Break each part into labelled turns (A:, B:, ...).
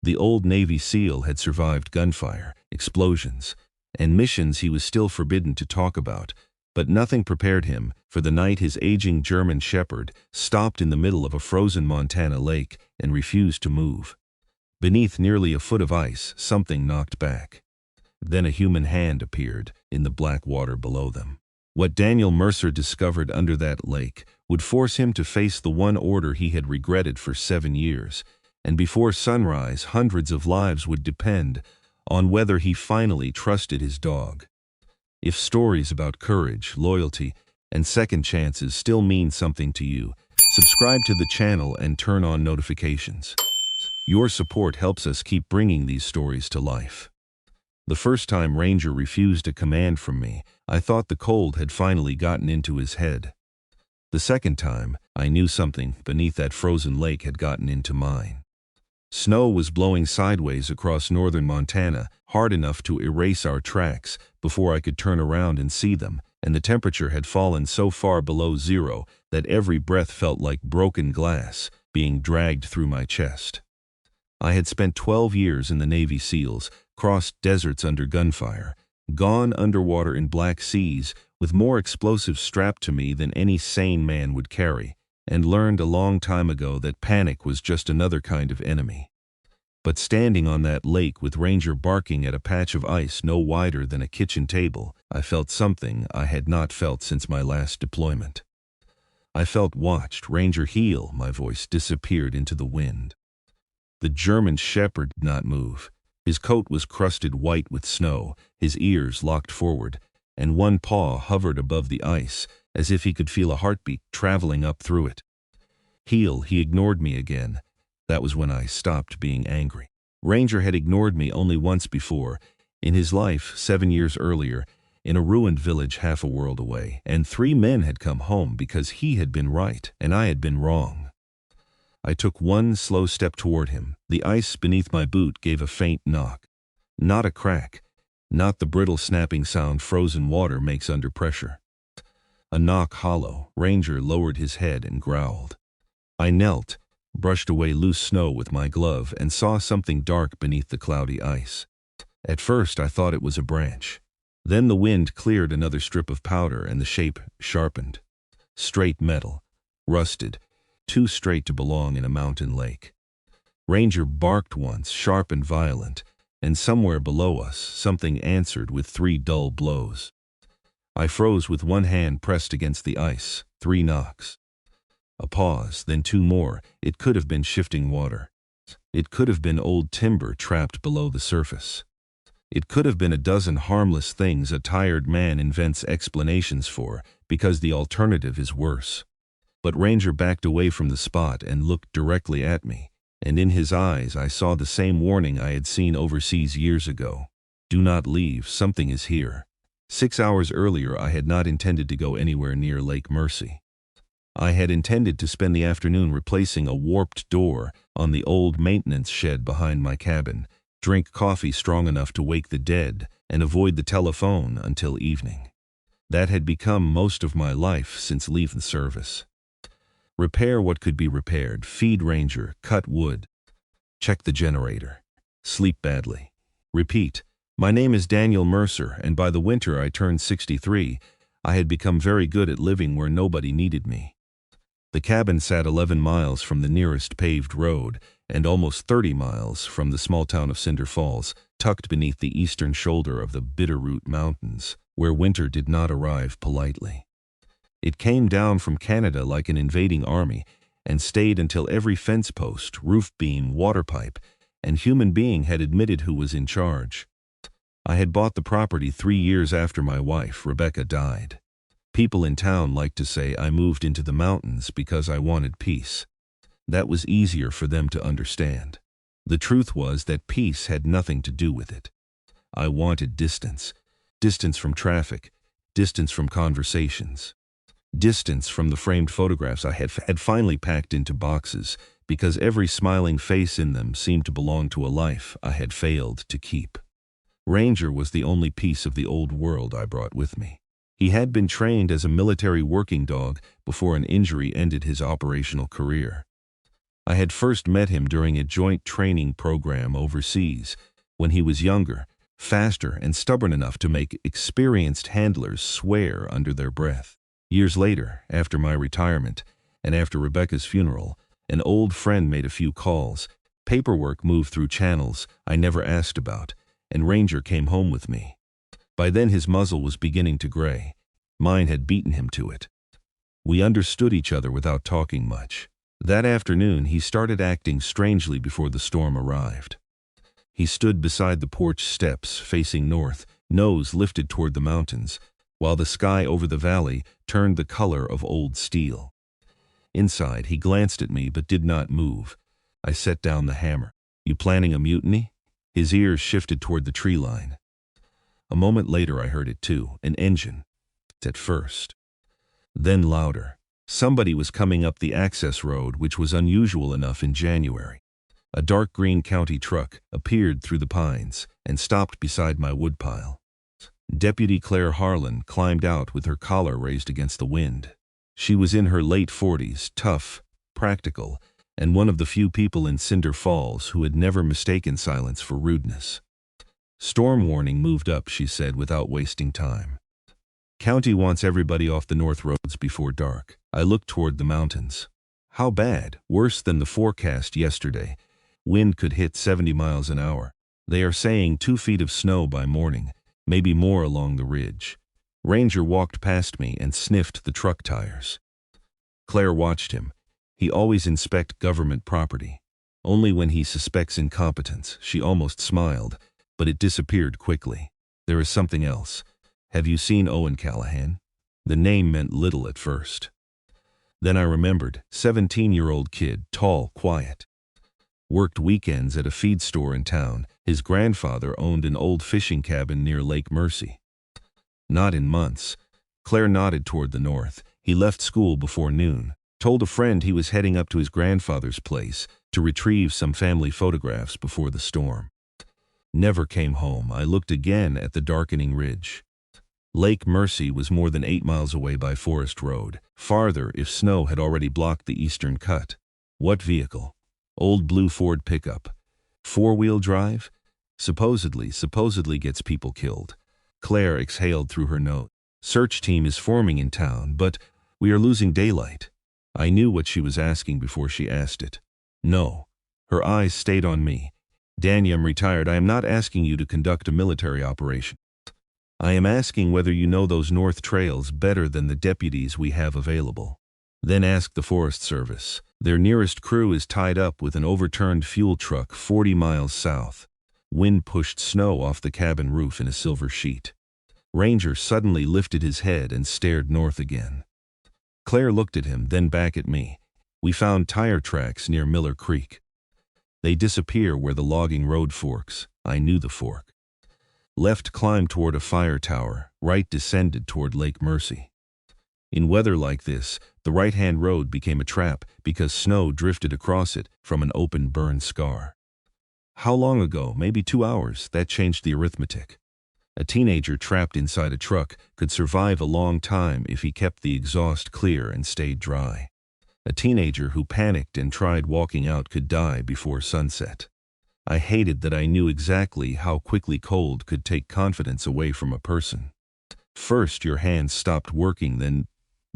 A: The old Navy SEAL had survived gunfire, explosions, and missions he was still forbidden to talk about, but nothing prepared him for the night his aging German Shepherd stopped in the middle of a frozen Montana lake and refused to move. Beneath nearly a foot of ice, something knocked back. Then a human hand appeared in the black water below them. What Daniel Mercer discovered under that lake would force him to face the one order he had regretted for 7 years, and before sunrise, hundreds of lives would depend on whether he finally trusted his dog. If stories about courage, loyalty, and second chances still mean something to you, subscribe to the channel and turn on notifications. Your support helps us keep bringing these stories to life. The first time Ranger refused a command from me, I thought the cold had finally gotten into his head. The second time, I knew something beneath that frozen lake had gotten into mine. Snow was blowing sideways across northern Montana, hard enough to erase our tracks before I could turn around and see them, and the temperature had fallen so far below zero that every breath felt like broken glass being dragged through my chest. I had spent 12 years in the Navy SEALs, crossed deserts under gunfire, gone underwater in black seas with more explosives strapped to me than any sane man would carry, and learned a long time ago that panic was just another kind of enemy. But standing on that lake with Ranger barking at a patch of ice no wider than a kitchen table, I felt something I had not felt since my last deployment. I felt watched. Ranger, heel. My voice disappeared into the wind. The German Shepherd did not move. His coat was crusted white with snow, his ears locked forward, and one paw hovered above the ice, as if he could feel a heartbeat traveling up through it. Heel. He ignored me again. That was when I stopped being angry. Ranger had ignored me only once before, in his life 7 years earlier, in a ruined village half a world away, and 3 men had come home because he had been right and I had been wrong. I took one slow step toward him. The ice beneath my boot gave a faint knock. Not a crack, not the brittle snapping sound frozen water makes under pressure. A knock hollow. Ranger lowered his head and growled. I knelt, brushed away loose snow with my glove, and saw something dark beneath the cloudy ice. At first I thought it was a branch. Then the wind cleared another strip of powder and the shape sharpened. Straight metal, rusted, too straight to belong in a mountain lake. Ranger barked once, sharp and violent, and somewhere below us something answered with 3 dull blows. I froze with one hand pressed against the ice. 3 knocks. A pause, then 2 more. It could have been shifting water. It could have been old timber trapped below the surface. It could have been a dozen harmless things a tired man invents explanations for, because the alternative is worse. But Ranger backed away from the spot and looked directly at me, and in his eyes I saw the same warning I had seen overseas years ago. Do not leave, something is here. 6 hours earlier I had not intended to go anywhere near Lake Mercy. I had intended to spend the afternoon replacing a warped door on the old maintenance shed behind my cabin, drink coffee strong enough to wake the dead, and avoid the telephone until evening. That had become most of my life since leaving service. Repair what could be repaired, feed Ranger, cut wood, check the generator, sleep badly. Repeat. My name is Daniel Mercer, and by the winter I turned 63, I had become very good at living where nobody needed me. The cabin sat 11 miles from the nearest paved road and almost 30 miles from the small town of Cinder Falls, tucked beneath the eastern shoulder of the Bitterroot Mountains, where winter did not arrive politely. It came down from Canada like an invading army and stayed until every fence post, roof beam, water pipe, and human being had admitted who was in charge. I had bought the property 3 years after my wife, Rebecca, died. People in town liked to say I moved into the mountains because I wanted peace. That was easier for them to understand. The truth was that peace had nothing to do with it. I wanted distance. Distance from traffic. Distance from conversations. Distance from the framed photographs I had finally packed into boxes because every smiling face in them seemed to belong to a life I had failed to keep. Ranger was the only piece of the old world I brought with me. He had been trained as a military working dog before an injury ended his operational career. I had first met him during a joint training program overseas, when he was younger, faster, and stubborn enough to make experienced handlers swear under their breath. Years later, after my retirement, and after Rebecca's funeral, an old friend made a few calls. Paperwork moved through channels I never asked about, and Ranger came home with me. By then his muzzle was beginning to gray. Mine had beaten him to it. We understood each other without talking much. That afternoon he started acting strangely before the storm arrived. He stood beside the porch steps, facing north, nose lifted toward the mountains, while the sky over the valley turned the color of old steel. Inside, he glanced at me but did not move. I set down the hammer. "You planning a mutiny?" His ears shifted toward the tree line. A moment later I heard it too, an engine. At first. Then louder. Somebody was coming up the access road, which was unusual enough in January. A dark green county truck appeared through the pines and stopped beside my woodpile. Deputy Claire Harlan climbed out with her collar raised against the wind. She was in her late 40s, tough, practical, and one of the few people in Cinder Falls who had never mistaken silence for rudeness. "Storm warning moved up," she said without wasting time. "County wants everybody off the north roads before dark." I looked toward the mountains. "How bad?" "Worse than the forecast yesterday. Wind could hit 70 miles an hour. They are saying 2 feet of snow by morning, maybe more along the ridge." Ranger walked past me and sniffed the truck tires. Claire watched him. He always inspects government property. Only when he suspects incompetence. She almost smiled, but it disappeared quickly. "There is something else. Have you seen Owen Callahan?" The name meant little at first. Then I remembered, 17-year-old kid, tall, quiet. Worked weekends at a feed store in town. His grandfather owned an old fishing cabin near Lake Mercer. "Not in months." Claire nodded toward the north. "He left school before noon. Told a friend he was heading up to his grandfather's place to retrieve some family photographs before the storm. Never came home." I looked again at the darkening ridge. Lake Mercer was more than 8 miles away by Forest Road, farther if snow had already blocked the eastern cut. "What vehicle?" "Old blue Ford pickup." "4-wheel drive?" Supposedly gets people killed." Claire exhaled through her nose. "Search team is forming in town, but we are losing daylight." I knew what she was asking before she asked it. "No." Her eyes stayed on me. "Danny, I'm retired. I am not asking you to conduct a military operation. I am asking whether you know those north trails better than the deputies we have available. Then ask the Forest Service. Their nearest crew is tied up with an overturned fuel truck 40 miles south." Wind pushed snow off the cabin roof in a silver sheet. Ranger suddenly lifted his head and stared north again. Claire looked at him, then back at me. "We found tire tracks near Miller Creek. They disappear where the logging road forks." I knew the fork. "Left climbed toward a fire tower, right descended toward Lake Mercer." In weather like this, the right-hand road became a trap because snow drifted across it from an open burn scar. "How long ago?" "Maybe 2 hours. That changed the arithmetic." A teenager trapped inside a truck could survive a long time if he kept the exhaust clear and stayed dry. A teenager who panicked and tried walking out could die before sunset. I hated that I knew exactly how quickly cold could take confidence away from a person. First your hands stopped working, then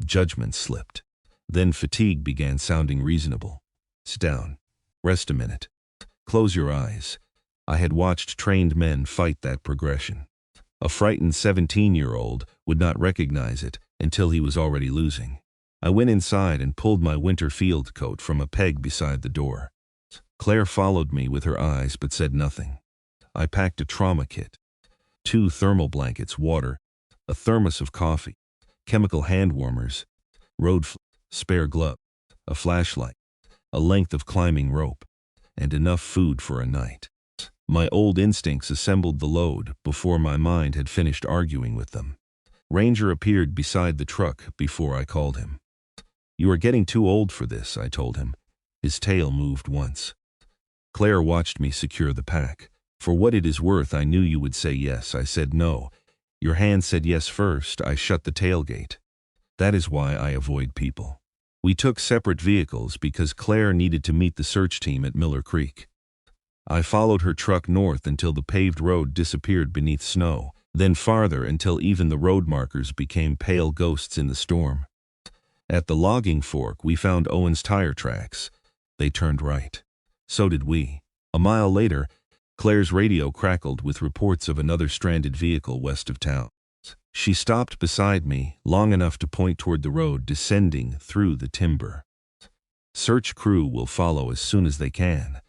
A: judgment slipped. Then fatigue began sounding reasonable. "Sit down. Rest a minute. Close your eyes." I had watched trained men fight that progression. A frightened 17-year-old would not recognize it until he was already losing. I went inside and pulled my winter field coat from a peg beside the door. Claire followed me with her eyes but said nothing. I packed a trauma kit. 2 thermal blankets, water, a thermos of coffee, chemical hand warmers, spare glove, a flashlight, a length of climbing rope, and enough food for a night. My old instincts assembled the load before my mind had finished arguing with them. Ranger appeared beside the truck before I called him. "You are getting too old for this," I told him. His tail moved once. Claire watched me secure the pack. "For what it is worth, I knew you would say yes." I said no. "Your hand said yes first." I shut the tailgate. That is why I avoid people. We took separate vehicles because Claire needed to meet the search team at Miller Creek. I followed her truck north until the paved road disappeared beneath snow, then farther until even the road markers became pale ghosts in the storm. At the logging fork, we found Owen's tire tracks. They turned right. So did we. A mile later, Claire's radio crackled with reports of another stranded vehicle west of town. She stopped beside me, long enough to point toward the road descending through the timber. Search crew will follow as soon as they can.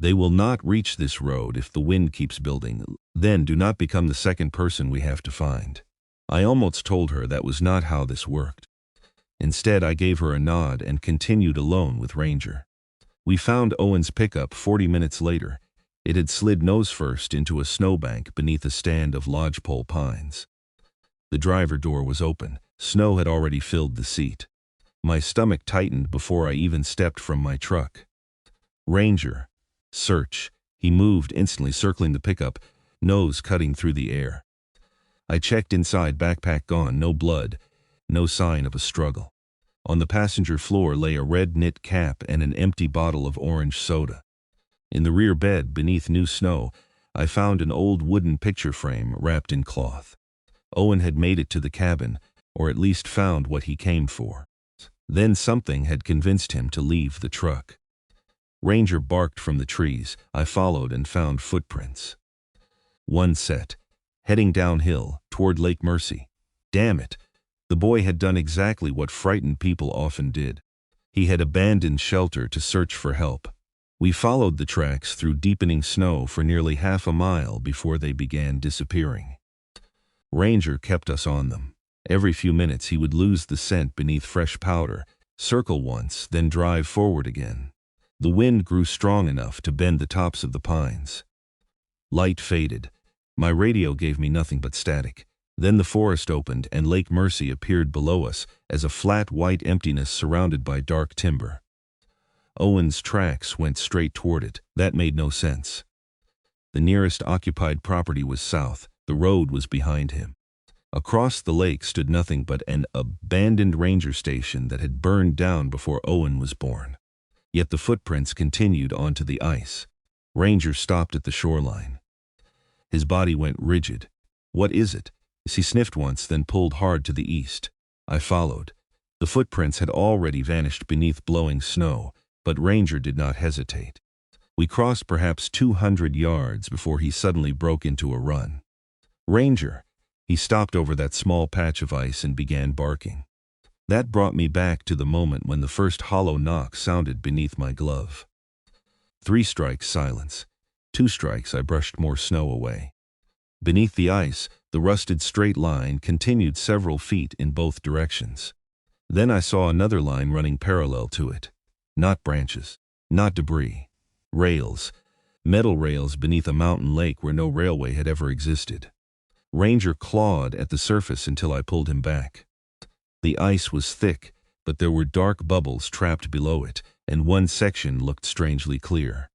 A: They will not reach this road if the wind keeps building. Then do not become the second person we have to find. I almost told her that was not how this worked. Instead, I gave her a nod and continued alone with Ranger. We found Owen's pickup 40 minutes later. It had slid nose first into a snowbank beneath a stand of lodgepole pines. The driver door was open. Snow had already filled the seat. My stomach tightened before I even stepped from my truck. Ranger. Search. He moved instantly, circling the pickup, nose cutting through the air. I checked inside, backpack gone, no blood, no sign of a struggle. On the passenger floor lay a red knit cap and an empty bottle of orange soda. In the rear bed, beneath new snow, I found an old wooden picture frame wrapped in cloth. Owen had made it to the cabin, or at least found what he came for. Then something had convinced him to leave the truck. Ranger barked from the trees. I followed and found footprints. One set, heading downhill, toward Lake Mercy. Damn it! The boy had done exactly what frightened people often did. He had abandoned shelter to search for help. We followed the tracks through deepening snow for nearly half a mile before they began disappearing. Ranger kept us on them. Every few minutes he would lose the scent beneath fresh powder, circle once, then drive forward again. The wind grew strong enough to bend the tops of the pines. Light faded. My radio gave me nothing but static. Then the forest opened and Lake Mercy appeared below us as a flat white emptiness surrounded by dark timber. Owen's tracks went straight toward it. That made no sense. The nearest occupied property was south. The road was behind him. Across the lake stood nothing but an abandoned ranger station that had burned down before Owen was born. Yet the footprints continued onto the ice. Ranger stopped at the shoreline. His body went rigid. What is it? He sniffed once, then pulled hard to the east. I followed. The footprints had already vanished beneath blowing snow, but Ranger did not hesitate. We crossed perhaps 200 yards before he suddenly broke into a run. Ranger! He stopped over that small patch of ice and began barking. That brought me back to the moment when the first hollow knock sounded beneath my glove. 3 strikes, silence. 2 strikes, I brushed more snow away. Beneath the ice, the rusted straight line continued several feet in both directions. Then I saw another line running parallel to it. Not branches, not debris. Rails. Metal rails beneath a mountain lake where no railway had ever existed. Ranger clawed at the surface until I pulled him back. The ice was thick, but there were dark bubbles trapped below it, and one section looked strangely clear.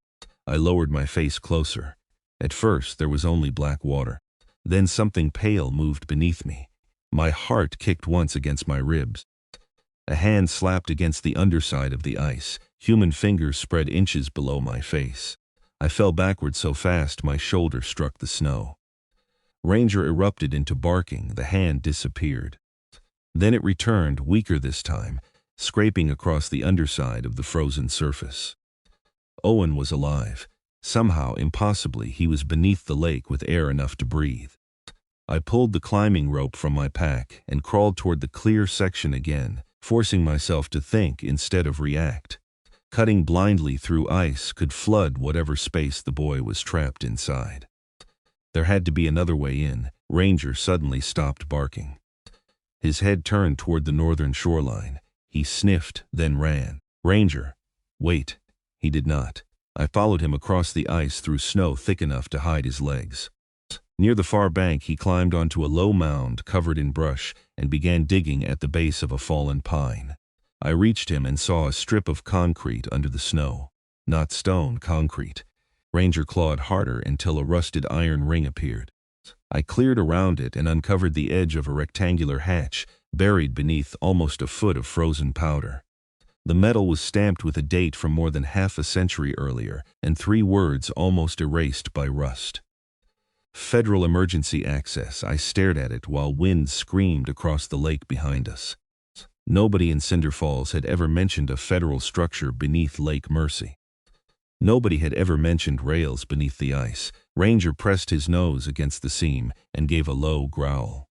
A: I lowered my face closer. At first, there was only black water. Then something pale moved beneath me. My heart kicked once against my ribs. A hand slapped against the underside of the ice. Human fingers spread inches below my face. I fell backward so fast my shoulder struck the snow. Ranger erupted into barking. The hand disappeared. Then it returned, weaker this time, scraping across the underside of the frozen surface. Owen was alive. Somehow, impossibly, he was beneath the lake with air enough to breathe. I pulled the climbing rope from my pack and crawled toward the clear section again, forcing myself to think instead of react. Cutting blindly through ice could flood whatever space the boy was trapped inside. There had to be another way in. Ranger suddenly stopped barking. His head turned toward the northern shoreline. He sniffed, then ran. Ranger! Wait. He did not. I followed him across the ice through snow thick enough to hide his legs. Near the far bank, he climbed onto a low mound covered in brush and began digging at the base of a fallen pine. I reached him and saw a strip of concrete under the snow. Not stone, concrete. Ranger clawed harder until a rusted iron ring appeared. I cleared around it and uncovered the edge of a rectangular hatch, buried beneath almost a foot of frozen powder. The metal was stamped with a date from more than half a century earlier, and 3 words almost erased by rust. Federal Emergency Access. I stared at it while wind screamed across the lake behind us. Nobody in Cinder Falls had ever mentioned a federal structure beneath Lake Mercy. Nobody had ever mentioned rails beneath the ice. Ranger pressed his nose against the seam and gave a low growl.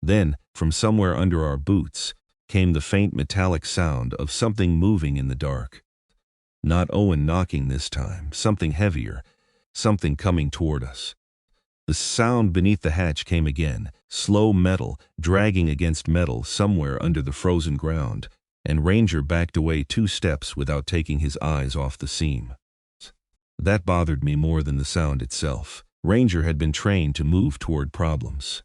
A: Then, from somewhere under our boots, came the faint metallic sound of something moving in the dark. Not Owen knocking this time, something heavier, something coming toward us. The sound beneath the hatch came again, slow metal dragging against metal somewhere under the frozen ground, and Ranger backed away 2 steps without taking his eyes off the seam. That bothered me more than the sound itself. Ranger had been trained to move toward problems.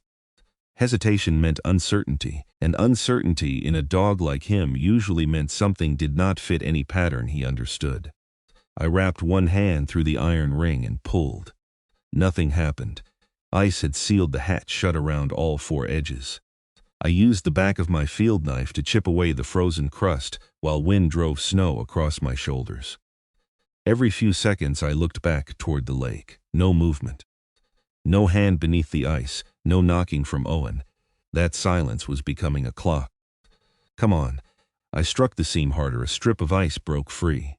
A: Hesitation meant uncertainty, and uncertainty in a dog like him usually meant something did not fit any pattern he understood. I wrapped one hand through the iron ring and pulled. Nothing happened. Ice had sealed the hatch shut around all 4 edges. I used the back of my field knife to chip away the frozen crust while wind drove snow across my shoulders. Every few seconds I looked back toward the lake. No movement. No hand beneath the ice, no knocking from Owen. That silence was becoming a clock. Come on. I struck the seam harder. A strip of ice broke free.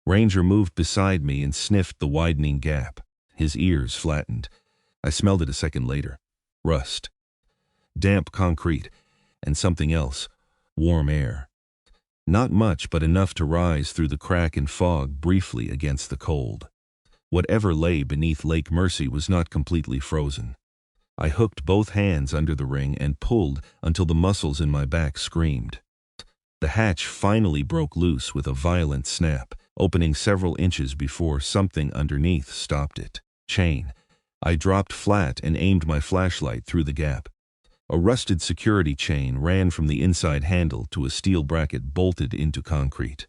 A: Ranger moved beside me and sniffed the widening gap. His ears flattened. I smelled it a second later. Rust. Damp concrete. And something else. Warm air. Not much, but enough to rise through the crack and fog briefly against the cold. Whatever lay beneath Lake Mercy was not completely frozen. I hooked both hands under the ring and pulled until the muscles in my back screamed. The hatch finally broke loose with a violent snap, opening several inches before something underneath stopped it. Chain. I dropped flat and aimed my flashlight through the gap. A rusted security chain ran from the inside handle to a steel bracket bolted into concrete.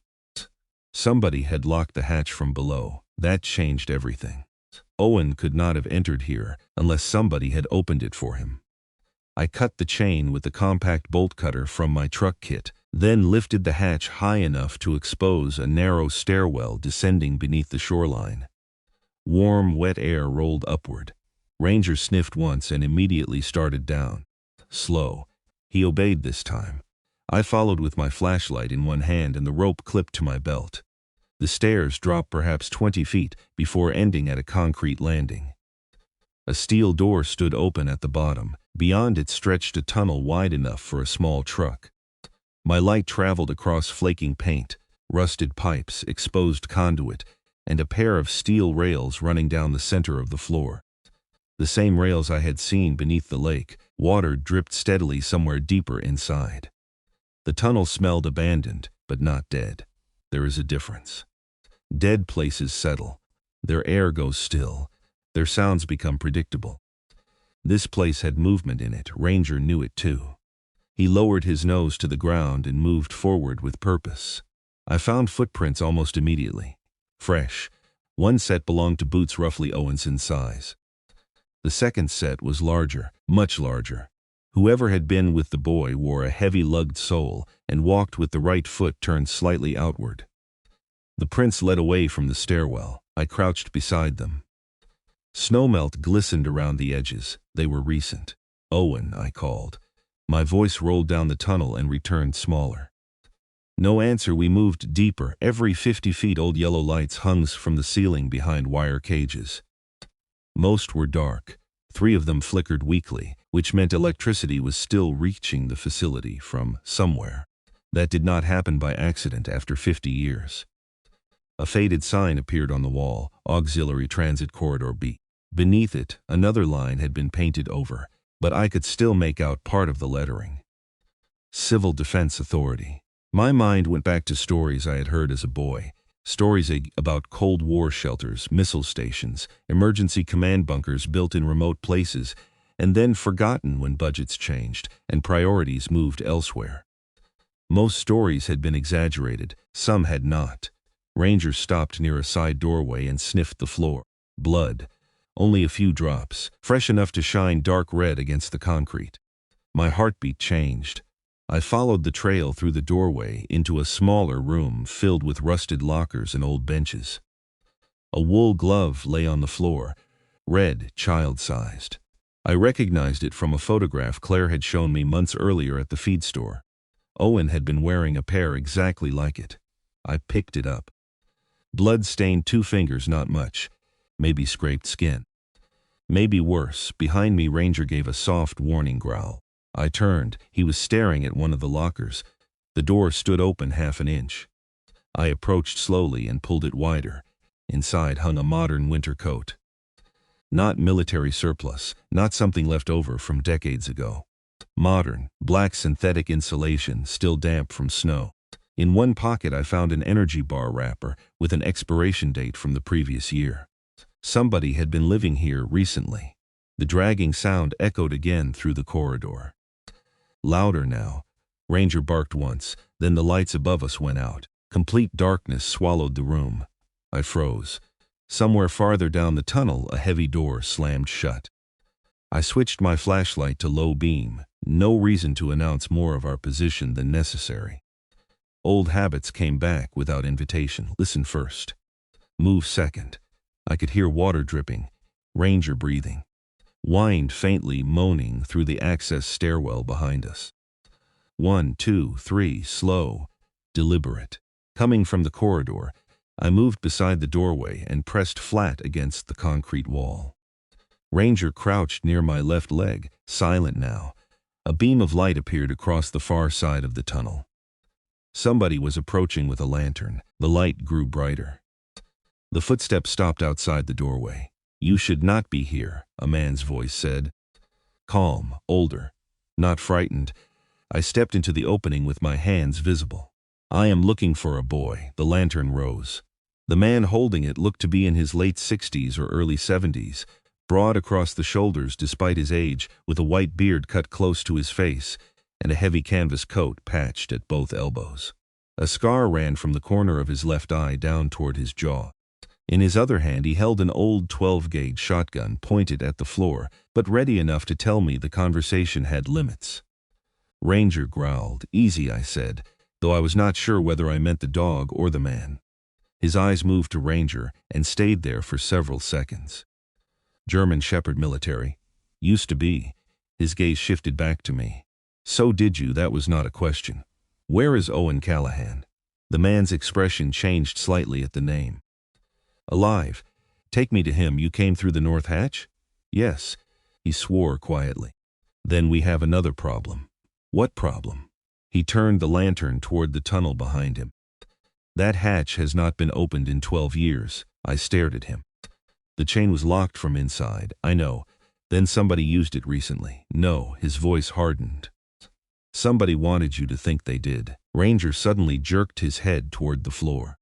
A: Somebody had locked the hatch from below. That changed everything. Owen could not have entered here unless somebody had opened it for him. I cut the chain with the compact bolt cutter from my truck kit, then lifted the hatch high enough to expose a narrow stairwell descending beneath the shoreline. Warm, wet air rolled upward. Ranger sniffed once and immediately started down. Slow. He obeyed this time. I followed with my flashlight in one hand and the rope clipped to my belt. The stairs dropped perhaps 20 feet before ending at a concrete landing. A steel door stood open at the bottom. Beyond it stretched a tunnel wide enough for a small truck. My light traveled across flaking paint, rusted pipes, exposed conduit, and a pair of steel rails running down the center of the floor. The same rails I had seen beneath the lake. Water dripped steadily somewhere deeper inside. The tunnel smelled abandoned, but not dead. There is a difference. Dead places settle. Their air goes still. Their sounds become predictable. This place had movement in it. Ranger knew it too. He lowered his nose to the ground and moved forward with purpose. I found footprints almost immediately. Fresh. One set belonged to boots roughly Owen's size. The second set was larger, much larger. Whoever had been with the boy wore a heavy lugged sole and walked with the right foot turned slightly outward. The prints led away from the stairwell. I crouched beside them. Snowmelt glistened around the edges. They were recent. Owen, I called. My voice rolled down the tunnel and returned smaller. No answer. We moved deeper. Every 50 feet old yellow lights hung from the ceiling behind wire cages. Most were dark. 3 of them flickered weakly, which meant electricity was still reaching the facility from somewhere. That did not happen by accident after 50 years. A faded sign appeared on the wall, Auxiliary Transit Corridor B. Beneath it, another line had been painted over, but I could still make out part of the lettering. Civil Defense Authority. My mind went back to stories I had heard as a boy. Stories about Cold War shelters, missile stations, emergency command bunkers built in remote places, and then forgotten when budgets changed and priorities moved elsewhere. Most stories had been exaggerated, some had not. Ranger stopped near a side doorway and sniffed the floor. Blood. Only a few drops, fresh enough to shine dark red against the concrete. My heartbeat changed. I followed the trail through the doorway into a smaller room filled with rusted lockers and old benches. A wool glove lay on the floor, red, child-sized. I recognized it from a photograph Claire had shown me months earlier at the feed store. Owen had been wearing a pair exactly like it. I picked it up. Blood stained 2 fingers, not much. Maybe scraped skin. Maybe worse. Behind me, Ranger gave a soft warning growl. I turned. He was staring at one of the lockers. The door stood open half an inch. I approached slowly and pulled it wider. Inside hung a modern winter coat. Not military surplus, not something left over from decades ago. Modern, black synthetic insulation, still damp from snow. In one pocket I found an energy bar wrapper with an expiration date from the previous year. Somebody had been living here recently. The dragging sound echoed again through the corridor. Louder now. Ranger barked once, then the lights above us went out. Complete darkness swallowed the room. I froze. Somewhere farther down the tunnel, a heavy door slammed shut. I switched my flashlight to low beam. No reason to announce more of our position than necessary. Old habits came back without invitation. Listen first. Move second. I could hear water dripping. Ranger breathing. Whined faintly, moaning through the access stairwell behind us. 1, 2, 3, slow, deliberate. Coming from the corridor, I moved beside the doorway and pressed flat against the concrete wall. Ranger crouched near my left leg, silent now. A beam of light appeared across the far side of the tunnel. Somebody was approaching with a lantern. The light grew brighter. The footsteps stopped outside the doorway. "You should not be here," a man's voice said. Calm, older, not frightened. I stepped into the opening with my hands visible. "I am looking for a boy." The lantern rose. The man holding it looked to be in his late 60s or early 70s, broad across the shoulders despite his age, with a white beard cut close to his face, and a heavy canvas coat patched at both elbows. A scar ran from the corner of his left eye down toward his jaw. In his other hand he held an old 12-gauge shotgun pointed at the floor, but ready enough to tell me the conversation had limits. Ranger growled. "Easy," I said, though I was not sure whether I meant the dog or the man. His eyes moved to Ranger and stayed there for several seconds. "German Shepherd military." "Used to be." His gaze shifted back to me. "So did you." That was not a question. "Where is Owen Callahan?" The man's expression changed slightly at the name. "Alive. Take me to him. You came through the north hatch?" "Yes." He swore quietly. "Then we have another problem." "What problem?" He turned the lantern toward the tunnel behind him. "That hatch has not been opened in 12 years. I stared at him. "The chain was locked from inside." "I know. Then somebody used it recently." "No." His voice hardened. "Somebody wanted you to think they did." Ranger suddenly jerked his head toward the floor.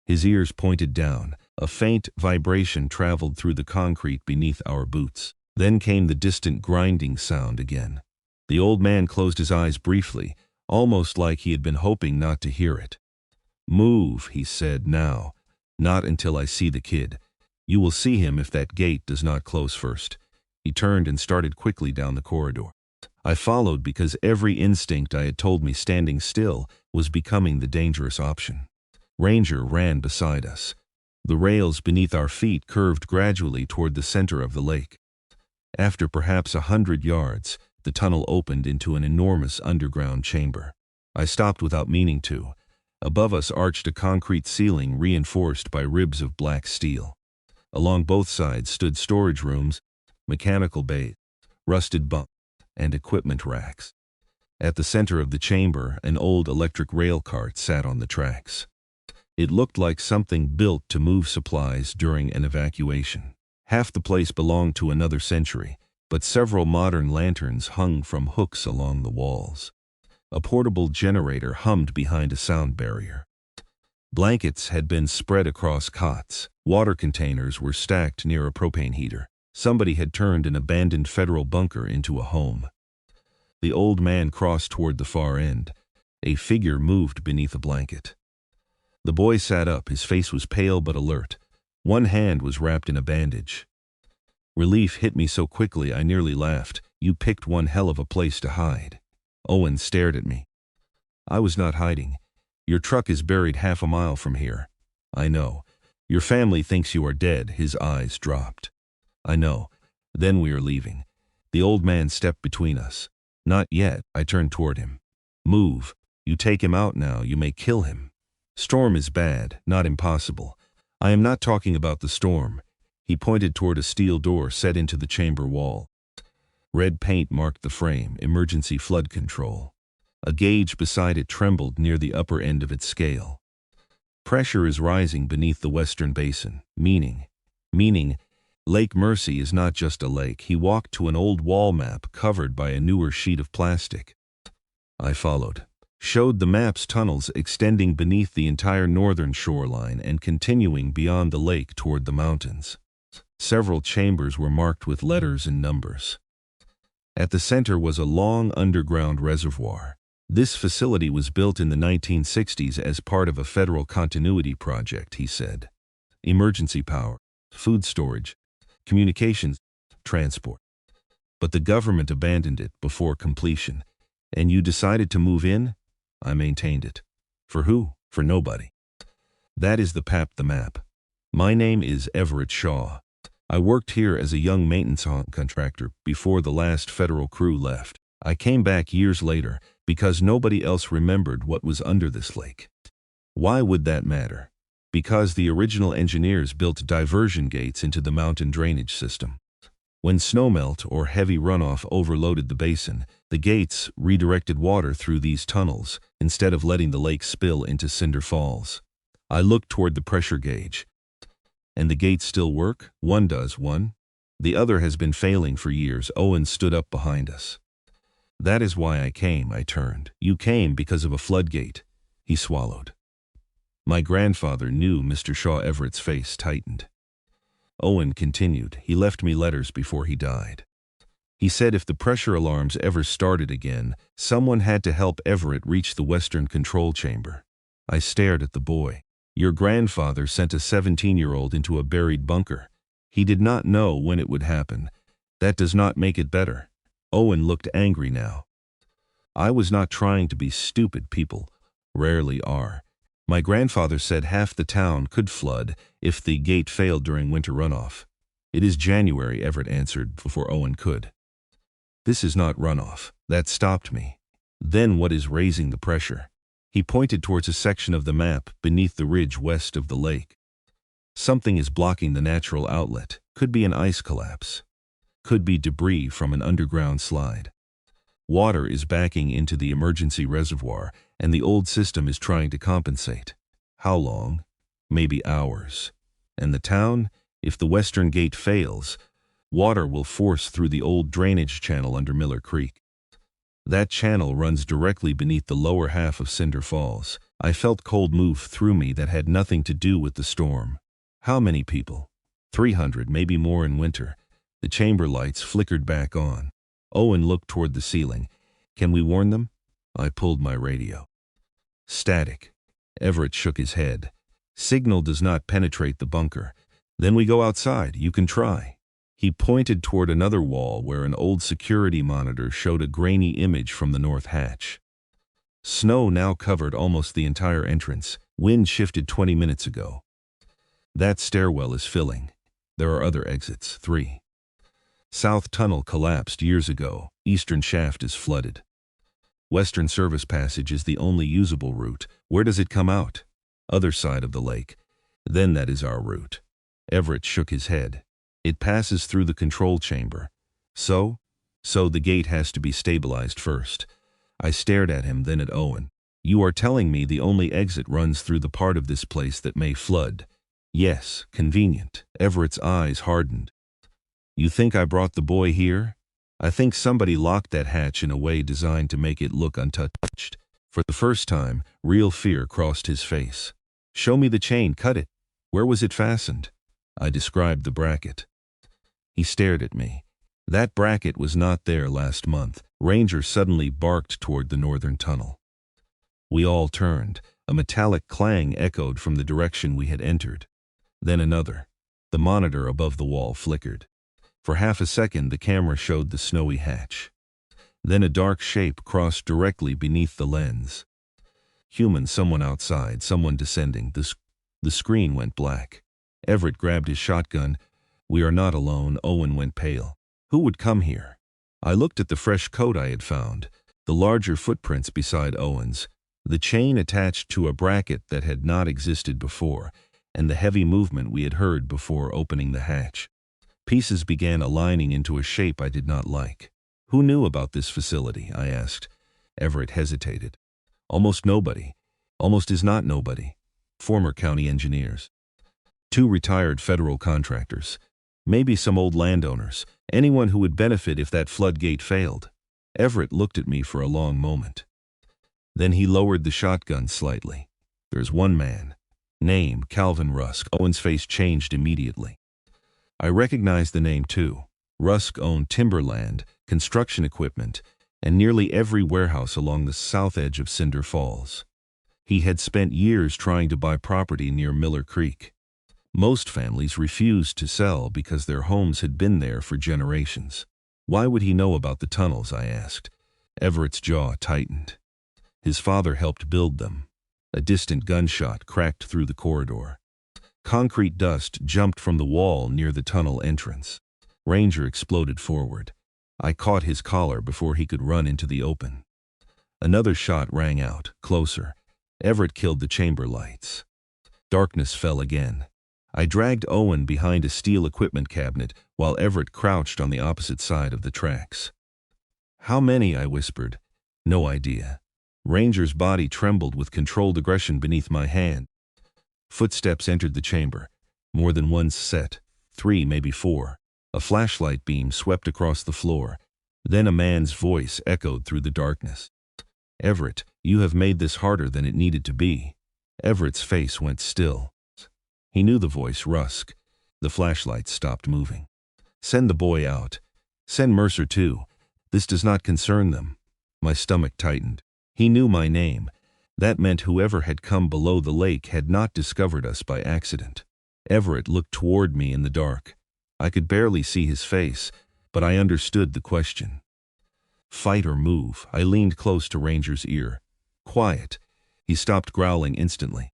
A: His ears pointed down. A faint vibration traveled through the concrete beneath our boots. Then came the distant grinding sound again. The old man closed his eyes briefly, almost like he had been hoping not to hear it. "Move," he said. "Now. Not until I see the kid. You will see him if that gate does not close first." He turned and started quickly down the corridor. I followed because every instinct I had told me standing still was becoming the dangerous option. Ranger ran beside us. The rails beneath our feet curved gradually toward the center of the lake. After perhaps 100 yards, the tunnel opened into an enormous underground chamber. I stopped without meaning to. Above us arched a concrete ceiling reinforced by ribs of black steel. Along both sides stood storage rooms, mechanical bays, rusted bunks, and equipment racks. At the center of the chamber, an old electric rail cart sat on the tracks. It looked like something built to move supplies during an evacuation. Half the place belonged to another century, but several modern lanterns hung from hooks along the walls. A portable generator hummed behind a sound barrier. Blankets had been spread across cots. Water containers were stacked near a propane heater. Somebody had turned an abandoned federal bunker into a home. The old man crossed toward the far end. A figure moved beneath a blanket. The boy sat up. His face was pale but alert. One hand was wrapped in a bandage. Relief hit me so quickly I nearly laughed. "You picked one hell of a place to hide." Owen stared at me. I was not hiding. Your truck is buried half a mile from here. I know. Your family thinks you are dead. His eyes dropped. I know. Then we are leaving. The old man stepped between us. Not yet. I turned toward him. Move. You take him out now, you may kill him. Storm is bad, not impossible. I am not talking about the storm. He pointed toward a steel door set into the chamber wall. Red paint marked the frame, emergency flood control. A gauge beside it trembled near the upper end of its scale. Pressure is rising beneath the western basin, meaning, Lake Mercer is not just a lake. He walked to an old wall map covered by a newer sheet of plastic. I followed. Showed the map's tunnels extending beneath the entire northern shoreline and continuing beyond the lake toward the mountains. Several chambers were marked with letters and numbers. At the center was a long underground reservoir. This facility was built in the 1960s as part of a federal continuity project, he said. Emergency power, food storage, communications, transport. But the government abandoned it before completion. And you decided to move in? I maintained it. For who? For nobody. That is the map. My name is Everett Shaw. I worked here as a young maintenance contractor before the last federal crew left. I came back years later because nobody else remembered what was under this lake. Why would that matter? Because the original engineers built diversion gates into the mountain drainage system. When snowmelt or heavy runoff overloaded the basin, the gates redirected water through these tunnels instead of letting the lake spill into Cinder Falls. I looked toward the pressure gauge. And the gates still work? One does, one. The other has been failing for years. Owen stood up behind us. That is why I came, I turned. You came because of a floodgate. He swallowed. My grandfather knew. Mr. Shaw Everett's face tightened. Owen continued. He left me letters before he died. He said if the pressure alarms ever started again, someone had to help Everett reach the western control chamber. I stared at the boy. Your grandfather sent a 17-year-old into a buried bunker. He did not know when it would happen. That does not make it better. Owen looked angry now. I was not trying to be stupid. People rarely are. My grandfather said half the town could flood if the gate failed during winter runoff. It is January, Everett answered before Owen could. This is not runoff. That stopped me. Then what is raising the pressure? He pointed towards a section of the map beneath the ridge west of the lake. Something is blocking the natural outlet. Could be an ice collapse. Could be debris from an underground slide. Water is backing into the emergency reservoir, and the old system is trying to compensate. How long? Maybe hours. And the town? If the western gate fails, water will force through the old drainage channel under Miller Creek. That channel runs directly beneath the lower half of Cinder Falls. I felt cold move through me that had nothing to do with the storm. How many people? 300, maybe more in winter. The chamber lights flickered back on. Owen looked toward the ceiling. Can we warn them? I pulled my radio. Static. Everett shook his head. Signal does not penetrate the bunker. Then we go outside. You can try. He pointed toward another wall where an old security monitor showed a grainy image from the north hatch. Snow now covered almost the entire entrance. Wind shifted 20 minutes ago. That stairwell is filling. There are other exits, 3. South tunnel collapsed years ago. Eastern shaft is flooded. Western service passage is the only usable route. Where does it come out? Other side of the lake. Then that is our route. Everett shook his head. It passes through the control chamber. So the gate has to be stabilized first. I stared at him, then at Owen. You are telling me the only exit runs through the part of this place that may flood? Yes, convenient. Everett's eyes hardened. You think I brought the boy here? I think somebody locked that hatch in a way designed to make it look untouched. For the first time, real fear crossed his face. Show me the chain, cut it. Where was it fastened? I described the bracket. He stared at me. That bracket was not there last month. Ranger suddenly barked toward the northern tunnel. We all turned. A metallic clang echoed from the direction we had entered. Then another. The monitor above the wall flickered. For half a second, the camera showed the snowy hatch. Then a dark shape crossed directly beneath the lens. Human, someone outside, someone descending. The screen went black. Everett grabbed his shotgun. We are not alone. Owen went pale. Who would come here? I looked at the fresh coat I had found, the larger footprints beside Owen's, the chain attached to a bracket that had not existed before, and the heavy movement we had heard before opening the hatch. Pieces began aligning into a shape I did not like. Who knew about this facility? I asked. Everett hesitated. Almost nobody. Almost is not nobody. Former county engineers. 2 retired federal contractors. Maybe some old landowners. Anyone who would benefit if that floodgate failed. Everett looked at me for a long moment. Then he lowered the shotgun slightly. There's one man. Name, Calvin Rusk. Owen's face changed immediately. I recognized the name too. Rusk owned timberland, construction equipment, and nearly every warehouse along the south edge of Cinder Falls. He had spent years trying to buy property near Miller Creek. Most families refused to sell because their homes had been there for generations. Why would he know about the tunnels? I asked. Everett's jaw tightened. His father helped build them. A distant gunshot cracked through the corridor. Concrete dust jumped from the wall near the tunnel entrance. Ranger exploded forward. I caught his collar before he could run into the open. Another shot rang out, closer. Everett killed the chamber lights. Darkness fell again. I dragged Owen behind a steel equipment cabinet while Everett crouched on the opposite side of the tracks. How many? I whispered. No idea. Ranger's body trembled with controlled aggression beneath my hand. Footsteps entered the chamber. More than one set. 3, maybe 4. A flashlight beam swept across the floor. Then a man's voice echoed through the darkness. Everett, you have made this harder than it needed to be. Everett's face went still. He knew the voice. Rusk. The flashlight stopped moving. Send the boy out. Send Mercer too. This does not concern them. My stomach tightened. He knew my name. That meant whoever had come below the lake had not discovered us by accident. Everett looked toward me in the dark. I could barely see his face, but I understood the question. Fight or move. I leaned close to Ranger's ear. Quiet. He stopped growling instantly.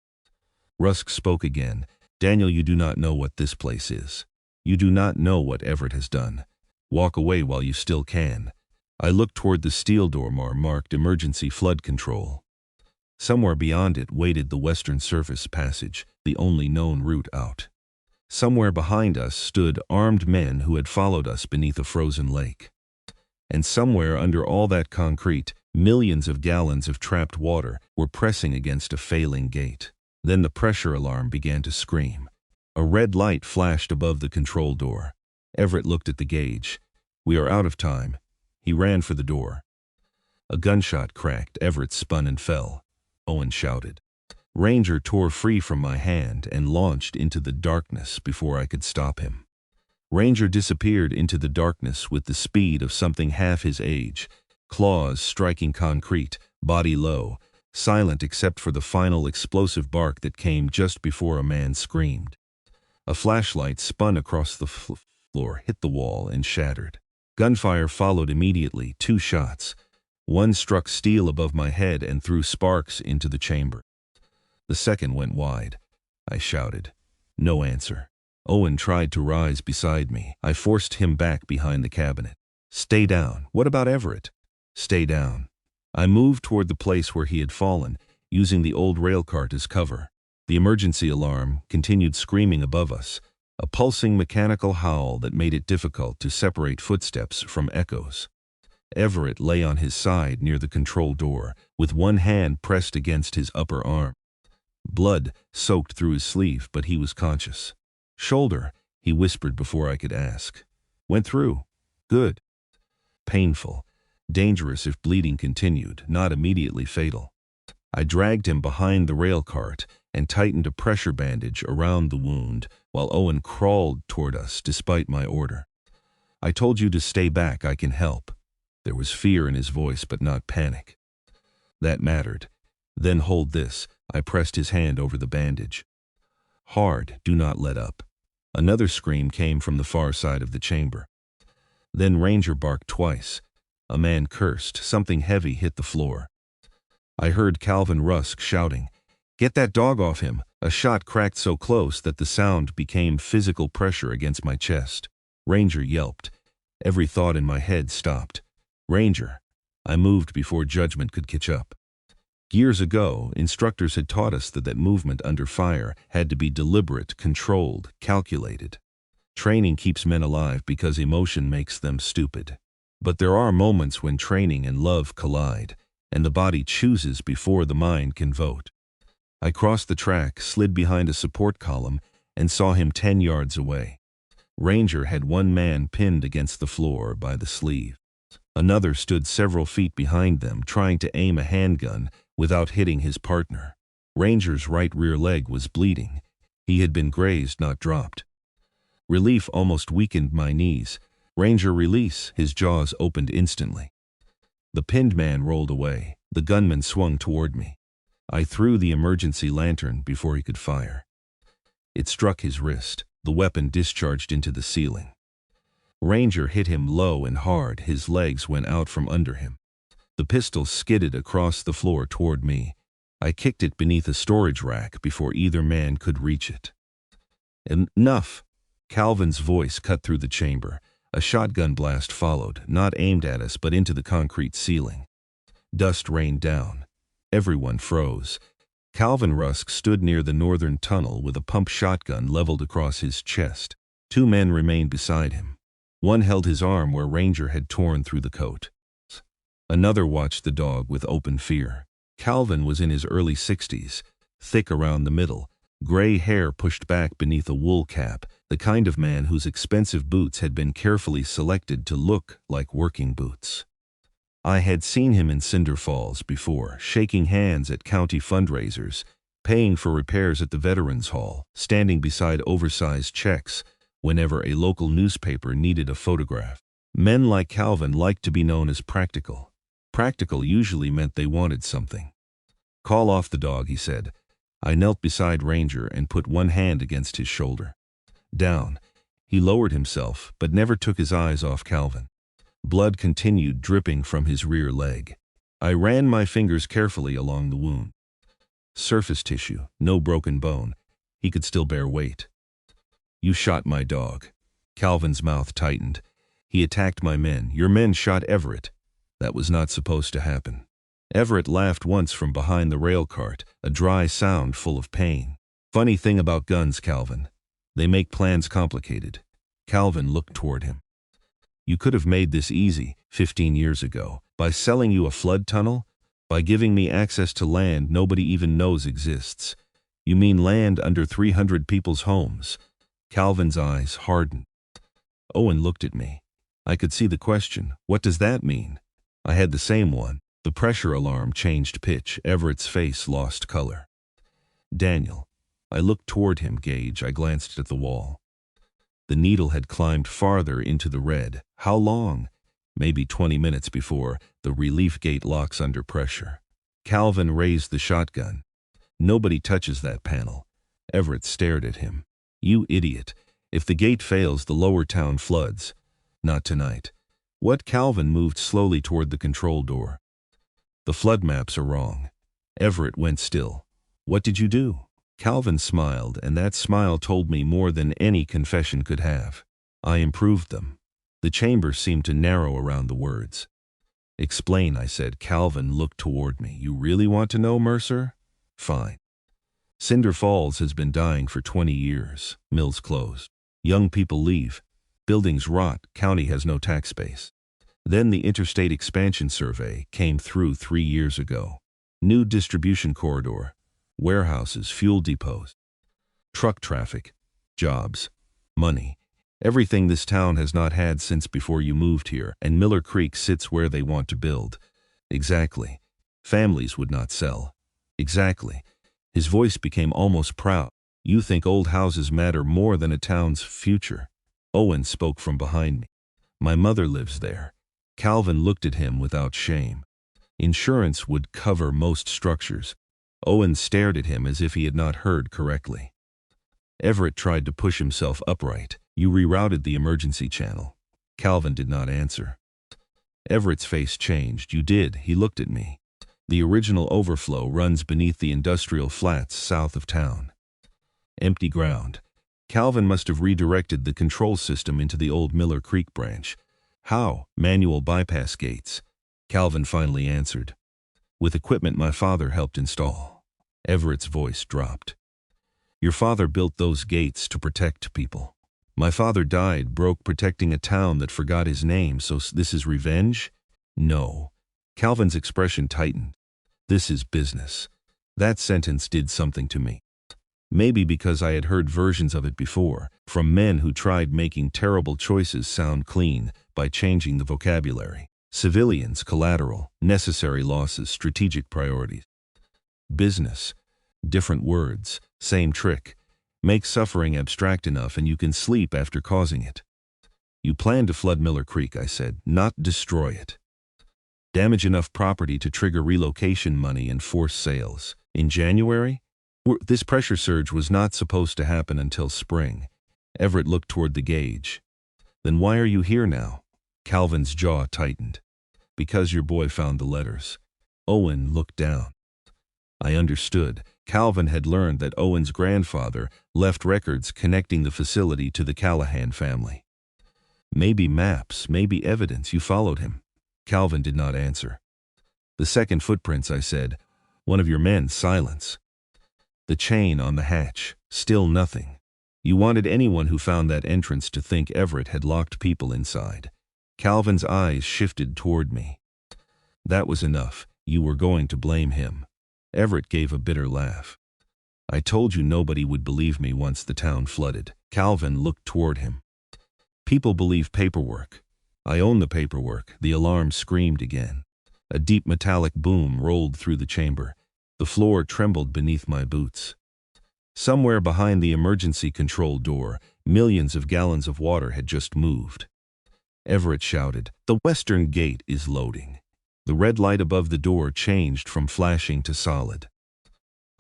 A: Rusk spoke again. Daniel, you do not know what this place is. You do not know what Everett has done. Walk away while you still can. I looked toward the steel door marked emergency flood control. Somewhere beyond it waited the western surface passage, the only known route out. Somewhere behind us stood armed men who had followed us beneath a frozen lake. And somewhere under all that concrete, millions of gallons of trapped water were pressing against a failing gate. Then the pressure alarm began to scream. A red light flashed above the control door. Everett looked at the gauge. We are out of time. He ran for the door. A gunshot cracked. Everett spun and fell. Owen shouted. Ranger tore free from my hand and launched into the darkness before I could stop him. Ranger disappeared into the darkness with the speed of something half his age, claws striking concrete, body low, silent except for the final explosive bark that came just before a man screamed. A flashlight spun across the floor, hit the wall, and shattered. Gunfire followed immediately, 2 shots. One struck steel above my head and threw sparks into the chamber. The second went wide. I shouted. No answer. Owen tried to rise beside me. I forced him back behind the cabinet. Stay down. What about Everett? Stay down. I moved toward the place where he had fallen, using the old rail cart as cover. The emergency alarm continued screaming above us, a pulsing mechanical howl that made it difficult to separate footsteps from echoes. Everett lay on his side near the control door, with one hand pressed against his upper arm. Blood soaked through his sleeve, but he was conscious. Shoulder, he whispered before I could ask. Went through. Good. Painful. Dangerous if bleeding continued, not immediately fatal. I dragged him behind the rail cart and tightened a pressure bandage around the wound while Owen crawled toward us despite my order. I told you to stay back. I can help. There was fear in his voice, but not panic. That mattered. Then hold this. I pressed his hand over the bandage. Hard. Do not let up. Another scream came from the far side of the chamber. Then Ranger barked twice. A man cursed. Something heavy hit the floor. I heard Calvin Rusk shouting, "Get that dog off him!" A shot cracked so close that the sound became physical pressure against my chest. Ranger yelped. Every thought in my head stopped. Ranger. I moved before judgment could catch up. Years ago, instructors had taught us that movement under fire had to be deliberate, controlled, calculated. Training keeps men alive because emotion makes them stupid. But there are moments when training and love collide, and the body chooses before the mind can vote. I crossed the track, slid behind a support column, and saw him 10 yards away. Ranger had one man pinned against the floor by the sleeve. Another stood several feet behind them, trying to aim a handgun without hitting his partner. Ranger's right rear leg was bleeding. He had been grazed, not dropped. Relief almost weakened my knees. Ranger, release! His jaws opened instantly. The pinned man rolled away. The gunman swung toward me. I threw the emergency lantern before he could fire. It struck his wrist. The weapon discharged into the ceiling. Ranger hit him low and hard. His legs went out from under him. The pistol skidded across the floor toward me. I kicked it beneath a storage rack before either man could reach it. Enough! Calvin's voice cut through the chamber. A shotgun blast followed, not aimed at us but into the concrete ceiling. Dust rained down. Everyone froze. Calvin Rusk stood near the northern tunnel with a pump shotgun leveled across his chest. 2 men remained beside him. One held his arm where Ranger had torn through the coat. Another watched the dog with open fear. Calvin was in his early 60s, thick around the middle, gray hair pushed back beneath a wool cap, the kind of man whose expensive boots had been carefully selected to look like working boots. I had seen him in Cinder Falls before, shaking hands at county fundraisers, paying for repairs at the Veterans Hall, standing beside oversized checks whenever a local newspaper needed a photograph. Men like Calvin liked to be known as practical. Practical usually meant they wanted something. "Call off the dog," he said. I knelt beside Ranger and put one hand against his shoulder. Down. He lowered himself, but never took his eyes off Calvin. Blood continued dripping from his rear leg. I ran my fingers carefully along the wound. Surface tissue, no broken bone. He could still bear weight. "You shot my dog." Calvin's mouth tightened. "He attacked my men. Your men shot Everett." "That was not supposed to happen." Everett laughed once from behind the rail cart, a dry sound full of pain. "Funny thing about guns, Calvin. They make plans complicated." Calvin looked toward him. "You could have made this easy 15 years ago, by selling you a flood tunnel, by giving me access to land nobody even knows exists." "You mean land under 300 people's homes?" Calvin's eyes hardened. Owen looked at me. I could see the question. What does that mean? I had the same one. The pressure alarm changed pitch. Everett's face lost color. "Daniel." I looked toward him, Gage. I glanced at the wall. The needle had climbed farther into the red. How long? Maybe 20 minutes before the relief gate locks under pressure. Calvin raised the shotgun. "Nobody touches that panel." Everett stared at him. "You idiot. If the gate fails, the lower town floods." "Not tonight." What? Calvin moved slowly toward the control door. "The flood maps are wrong." Everett went still. "What did you do?" Calvin smiled, and that smile told me more than any confession could have. "I improved them." The chamber seemed to narrow around the words. "Explain," I said. Calvin looked toward me. "You really want to know, Mercer?" "Fine. Cinder Falls has been dying for 20 years. Mills closed. Young people leave. Buildings rot. County has no tax base. Then the Interstate Expansion Survey came through 3 years ago. New distribution corridor. Warehouses, fuel depots, truck traffic, jobs, money, everything this town has not had since before you moved here, and Miller Creek sits where they want to build." "Exactly. Families would not sell." "Exactly." His voice became almost proud. "You think old houses matter more than a town's future." Owen spoke from behind me. "My mother lives there." Calvin looked at him without shame. "Insurance would cover most structures." Owen stared at him as if he had not heard correctly. Everett tried to push himself upright. "You rerouted the emergency channel." Calvin did not answer. Everett's face changed. You did. He looked at me. The original overflow runs beneath the industrial flats south of town. Empty ground. Calvin must have redirected the control system into the old Miller Creek branch. How? Manual bypass gates. Calvin finally answered. With equipment my father helped install. Everett's voice dropped. Your father built those gates to protect people. My father died broke protecting a town that forgot his name, so this is revenge? No. Calvin's expression tightened. This is business. That sentence did something to me. Maybe because I had heard versions of it before, from men who tried making terrible choices sound clean by changing the vocabulary. Civilians, collateral, necessary losses, strategic priorities. Business. Different words, same trick. Make suffering abstract enough and you can sleep after causing it. You plan to flood Miller Creek, I said, not destroy it. Damage enough property to trigger relocation money and force sales. In January? This pressure surge was not supposed to happen until spring. Everett looked toward the gauge. Then why are you here now? Calvin's jaw tightened. Because your boy found the letters. Owen looked down. I understood. Calvin had learned that Owen's grandfather left records connecting the facility to the Callahan family. Maybe maps, maybe evidence you followed him. Calvin did not answer. The second footprints, I said. One of your men, silence. The chain on the hatch, still nothing. You wanted anyone who found that entrance to think Everett had locked people inside. Calvin's eyes shifted toward me. That was enough. You were going to blame him. Everett gave a bitter laugh. I told you nobody would believe me once the town flooded. Calvin looked toward him. People believe paperwork. I own the paperwork. The alarm screamed again. A deep metallic boom rolled through the chamber. The floor trembled beneath my boots. Somewhere behind the emergency control door, millions of gallons of water had just moved. Everett shouted, "The western gate is loading." The red light above the door changed from flashing to solid.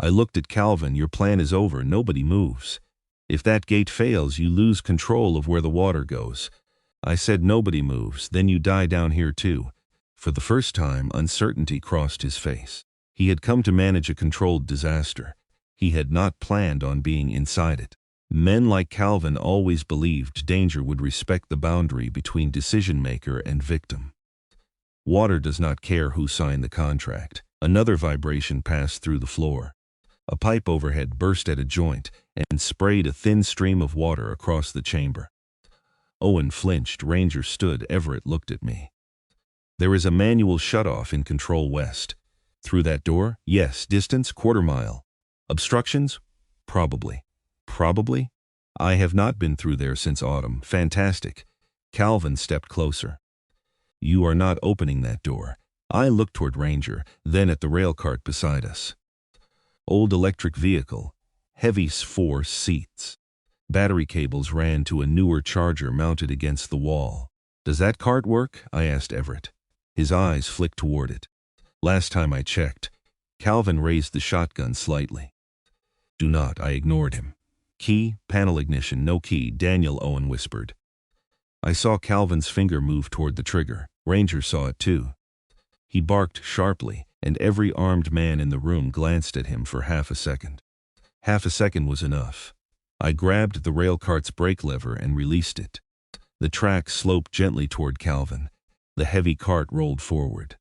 A: I looked at Calvin. Your plan is over. Nobody moves. If that gate fails, you lose control of where the water goes. I said nobody moves, then you die down here too. For the first time, uncertainty crossed his face. He had come to manage a controlled disaster. He had not planned on being inside it. Men like Calvin always believed danger would respect the boundary between decision-maker and victim. Water does not care who signed the contract. Another vibration passed through the floor. A pipe overhead burst at a joint and sprayed a thin stream of water across the chamber. Owen flinched. Ranger stood. Everett looked at me. There is a manual shutoff in Control West. Through that door? Yes. Distance? Quarter mile. Obstructions? Probably. Probably? I have not been through there since autumn. Fantastic. Calvin stepped closer. You are not opening that door. I looked toward Ranger, then at the rail cart beside us. Old electric vehicle. Heavy 4 seats. Battery cables ran to a newer charger mounted against the wall. Does that cart work? I asked Everett. His eyes flicked toward it. Last time I checked. Calvin raised the shotgun slightly. Do not. I ignored him. Key, panel ignition, no key, Daniel, Owen whispered. I saw Calvin's finger move toward the trigger. Ranger saw it too. He barked sharply, and every armed man in the room glanced at him for half a second. Half a second was enough. I grabbed the rail cart's brake lever and released it. The track sloped gently toward Calvin. The heavy cart rolled forward.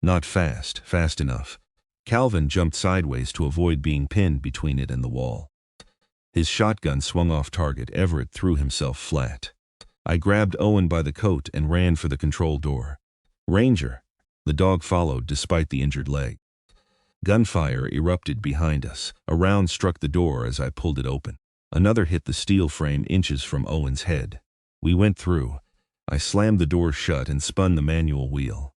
A: Not fast, fast enough. Calvin jumped sideways to avoid being pinned between it and the wall. His shotgun swung off target. Everett threw himself flat. I grabbed Owen by the coat and ran for the control door. Ranger. The dog followed despite the injured leg. Gunfire erupted behind us. A round struck the door as I pulled it open. Another hit the steel frame inches from Owen's head. We went through. I slammed the door shut and spun the manual wheel.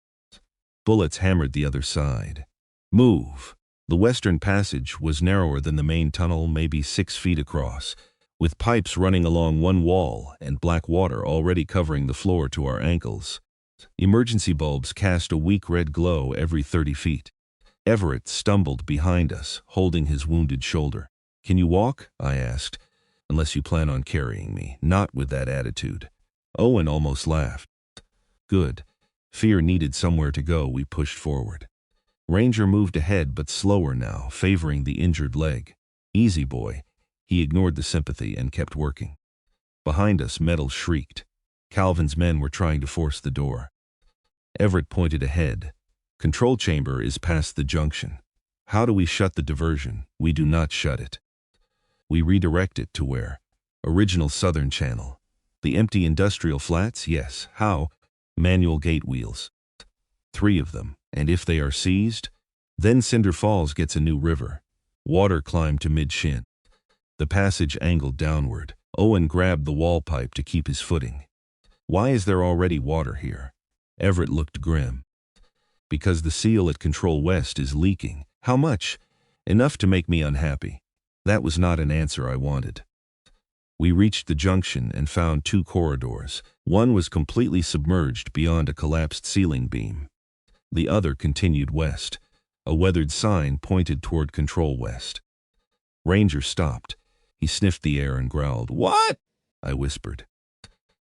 A: Bullets hammered the other side. Move. The western passage was narrower than the main tunnel, maybe 6 feet across, with pipes running along one wall and black water already covering the floor to our ankles. Emergency bulbs cast a weak red glow every 30 feet. Everett stumbled behind us, holding his wounded shoulder. Can you walk? I asked. Unless you plan on carrying me. Not with that attitude. Owen almost laughed. Good. Fear needed somewhere to go. We pushed forward. Ranger moved ahead, but slower now, favoring the injured leg. Easy, boy. He ignored the sympathy and kept working. Behind us, metal shrieked. Calvin's men were trying to force the door. Everett pointed ahead. Control chamber is past the junction. How do we shut the diversion? We do not shut it. We redirect it to where? Original southern channel. The empty industrial flats? Yes. How? Manual gate wheels. 3 of them. And if they are seized? Then Cinder Falls gets a new river. Water climbed to mid-shin. The passage angled downward. Owen grabbed the wall pipe to keep his footing. Why is there already water here? Everett looked grim. Because the seal at Control West is leaking. How much? Enough to make me unhappy. That was not an answer I wanted. We reached the junction and found 2 corridors. One was completely submerged beyond a collapsed ceiling beam. The other continued west. A weathered sign pointed toward Control West. Ranger stopped. He sniffed the air and growled. "What?" I whispered.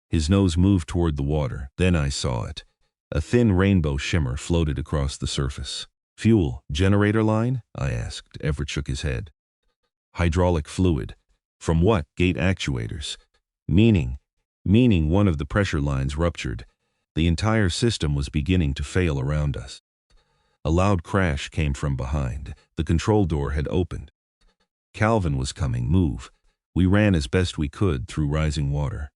A: His nose moved toward the water. Then I saw it. A thin rainbow shimmer floated across the surface. "Fuel, generator line?" I asked. Everett shook his head. "Hydraulic fluid." "From what?" "Gate actuators." Meaning one of the pressure lines ruptured. The entire system was beginning to fail around us. A loud crash came from behind. The control door had opened. Calvin was coming. "Move." We ran as best we could through rising water.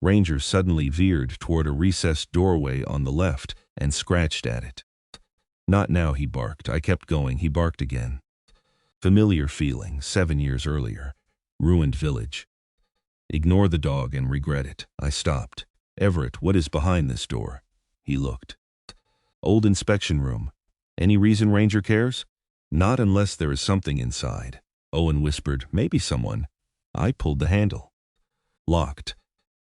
A: Ranger suddenly veered toward a recessed doorway on the left and scratched at it. "Not now," he barked. I kept going. He barked again. Familiar feeling, 7 years earlier. Ruined village. Ignore the dog and regret it. I stopped. "Everett, what is behind this door?" He looked. "Old inspection room." "Any reason Ranger cares?" "Not unless there is something inside." Owen whispered, "Maybe someone." I pulled the handle. Locked.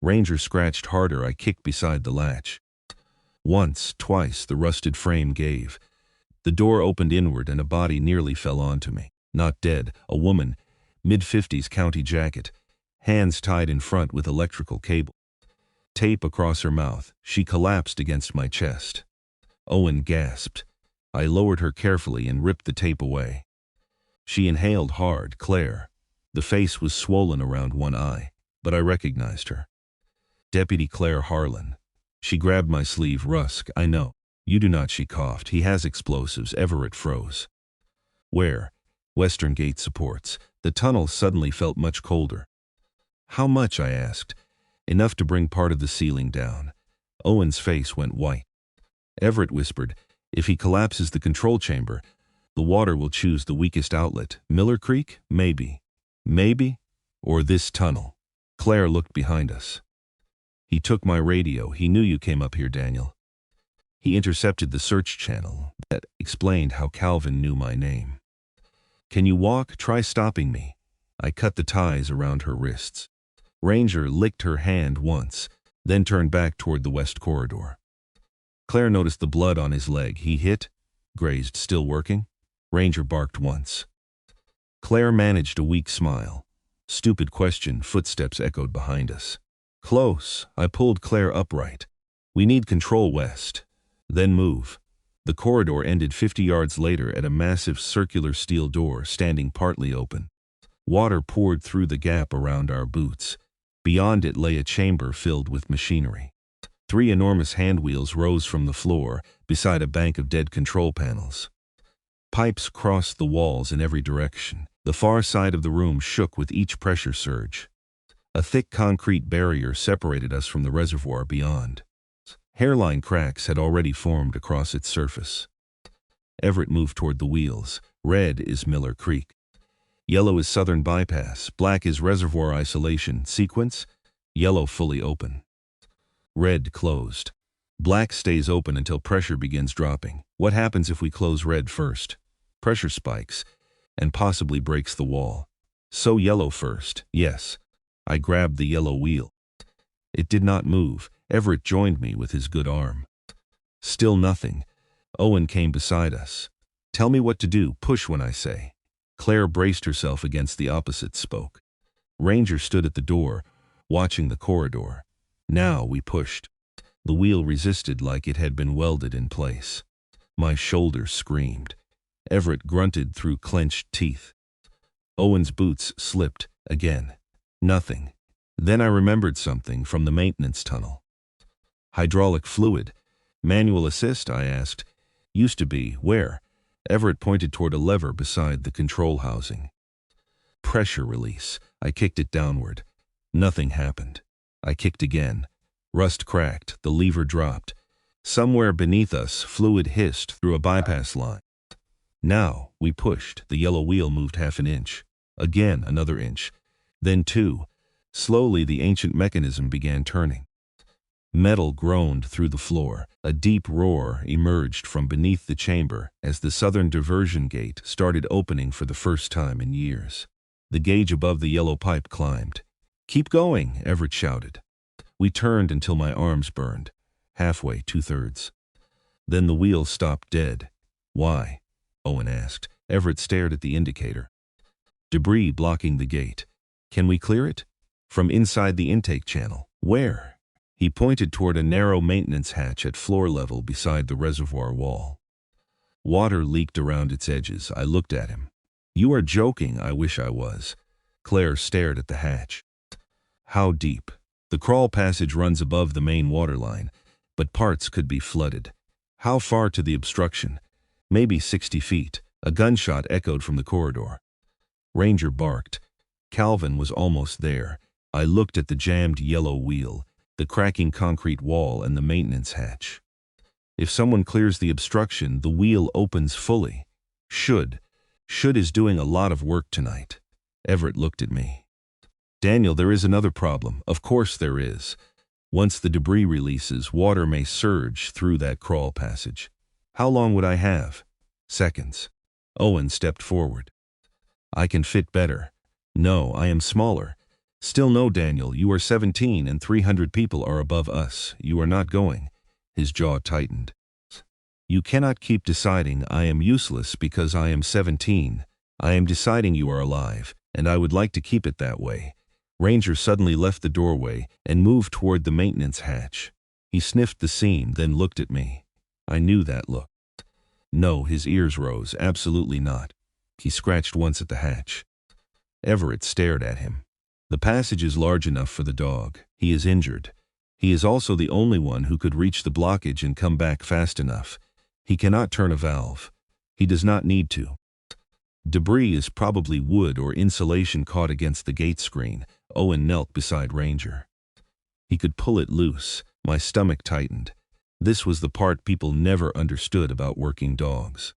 A: Ranger scratched harder. I kicked beside the latch. Once, twice, the rusted frame gave. The door opened inward and a body nearly fell onto me. Not dead, a woman, mid-50s, county jacket, hands tied in front with electrical cable. Tape across her mouth. She collapsed against my chest. Owen gasped. I lowered her carefully and ripped the tape away. She inhaled hard. Claire. The face was swollen around one eye, but I recognized her. Deputy Claire Harlan. She grabbed my sleeve. "Rusk, I know. You do not." She coughed. "He has explosives." Everett froze. "Where?" "Western gate supports." The tunnel suddenly felt much colder. "How much?" I asked. "Enough to bring part of the ceiling down." Owen's face went white. Everett whispered, "If he collapses the control chamber, the water will choose the weakest outlet. Miller Creek? Maybe. Maybe? Or this tunnel." Claire looked behind us. "He took my radio. He knew you came up here, Daniel. He intercepted the search channel." That explained how Calvin knew my name. "Can you walk? Try stopping me." I cut the ties around her wrists. Ranger licked her hand once, then turned back toward the west corridor. Claire noticed the blood on his leg. "He hit?" "Grazed. Still working?" Ranger barked once. Claire managed a weak smile. "Stupid question." Footsteps echoed behind us. "Close." I pulled Claire upright. "We need Control West. Then move." The corridor ended 50 yards later at a massive circular steel door standing partly open. Water poured through the gap around our boots. Beyond it lay a chamber filled with machinery. 3 enormous handwheels rose from the floor beside a bank of dead control panels. Pipes crossed the walls in every direction. The far side of the room shook with each pressure surge. A thick concrete barrier separated us from the reservoir beyond. Hairline cracks had already formed across its surface. Everett moved toward the wheels. "Red is Miller Creek. Yellow is Southern Bypass. Black is Reservoir Isolation. Sequence? Yellow fully open. Red closed. Black stays open until pressure begins dropping. What happens if we close red first? Pressure spikes, and possibly breaks the wall. So yellow first." "Yes." I grabbed the yellow wheel. It did not move. Everett joined me with his good arm. Still nothing. Owen came beside us. "Tell me what to do. Push when I say." Claire braced herself against the opposite spoke. Ranger stood at the door, watching the corridor. Now we pushed. The wheel resisted like it had been welded in place. My shoulders screamed. Everett grunted through clenched teeth. Owen's boots slipped again. Nothing. Then I remembered something from the maintenance tunnel. Hydraulic fluid. Manual assist, I asked. Used to be. Where? Everett pointed toward a lever beside the control housing. Pressure release. I kicked it downward. Nothing happened. I kicked again. Rust cracked. The lever dropped. Somewhere beneath us, fluid hissed through a bypass line. Now, we pushed. The yellow wheel moved half an inch. Again, another inch. Then 2. Slowly, the ancient mechanism began turning. Metal groaned through the floor. A deep roar emerged from beneath the chamber as the southern diversion gate started opening for the first time in years. The gauge above the yellow pipe climbed. "Keep going," Everett shouted. We turned until my arms burned. Halfway, 2/3. Then the wheel stopped dead. "Why?" Owen asked. Everett stared at the indicator. "Debris blocking the gate. Can we clear it?" "From inside the intake channel." "Where?" He pointed toward a narrow maintenance hatch at floor level beside the reservoir wall. Water leaked around its edges. I looked at him. "You are joking." "I wish I was." Claire stared at the hatch. "How deep?" "The crawl passage runs above the main water line, but parts could be flooded." "How far to the obstruction?" "Maybe 60 feet. A gunshot echoed from the corridor. Ranger barked. Calvin was almost there. I looked at the jammed yellow wheel, the cracking concrete wall, and the maintenance hatch. If someone clears the obstruction, the wheel opens fully. Should is doing a lot of work tonight. Everett looked at me. "Daniel, there is another problem." "Of course there is. Once the debris releases, water may surge through that crawl passage." "How long would I have?" "Seconds." Owen stepped forward. "I can fit better." "No, I am smaller." "Still no, Daniel, you are 17 and 300 people are above us. You are not going." His jaw tightened. "You cannot keep deciding I am useless because I am 17. I am deciding you are alive, and I would like to keep it that way." Ranger suddenly left the doorway and moved toward the maintenance hatch. He sniffed the seam, then looked at me. I knew that look. "No," his ears rose. "Absolutely not." He scratched once at the hatch. Everett stared at him. "The passage is large enough for the dog. He is injured. He is also the only one who could reach the blockage and come back fast enough. He cannot turn a valve. He does not need to. Debris is probably wood or insulation caught against the gate screen." Owen knelt beside Ranger. He could pull it loose. My stomach tightened. This was the part people never understood about working dogs.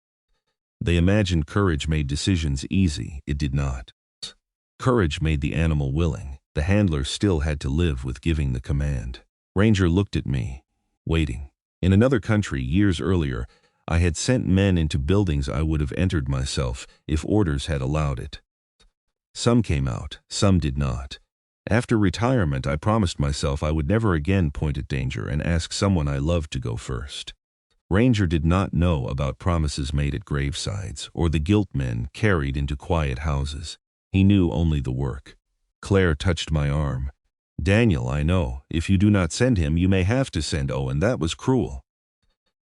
A: They imagined courage made decisions easy. It did not. Courage made the animal willing. The handler still had to live with giving the command. Ranger looked at me, waiting. In another country, years earlier, I had sent men into buildings I would have entered myself if orders had allowed it. Some came out, some did not. After retirement, I promised myself I would never again point at danger and ask someone I loved to go first. Ranger did not know about promises made at gravesides or the guilt men carried into quiet houses. He knew only the work. Claire touched my arm. "Daniel, I know. If you do not send him, you may have to send Owen. That was cruel."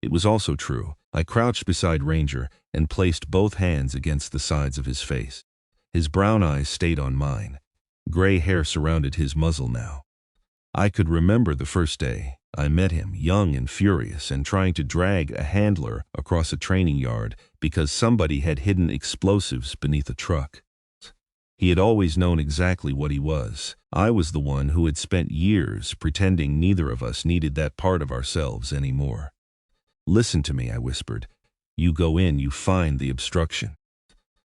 A: It was also true. I crouched beside Ranger and placed both hands against the sides of his face. His brown eyes stayed on mine. Gray hair surrounded his muzzle now. I could remember the first day I met him, young and furious, and trying to drag a handler across a training yard because somebody had hidden explosives beneath a truck. He had always known exactly what he was. I was the one who had spent years pretending neither of us needed that part of ourselves anymore. "Listen to me," I whispered. "You go in, you find the obstruction.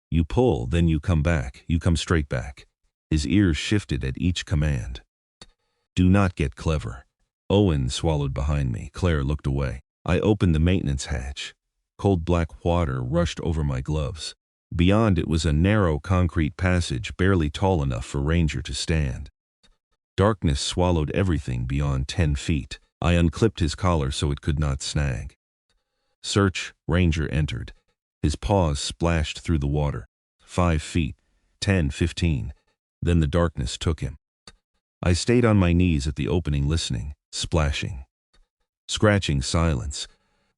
A: You pull, then you come back. You come straight back." His ears shifted at each command. "Do not get clever." Owen swallowed behind me. Claire looked away. I opened the maintenance hatch. Cold black water rushed over my gloves. Beyond it was a narrow concrete passage barely tall enough for Ranger to stand. Darkness swallowed everything beyond 10 feet. I unclipped his collar so it could not snag. "Search." Ranger entered. His paws splashed through the water. 5 feet, 10, 15. Then the darkness took him. I stayed on my knees at the opening listening, splashing. Scratching silence.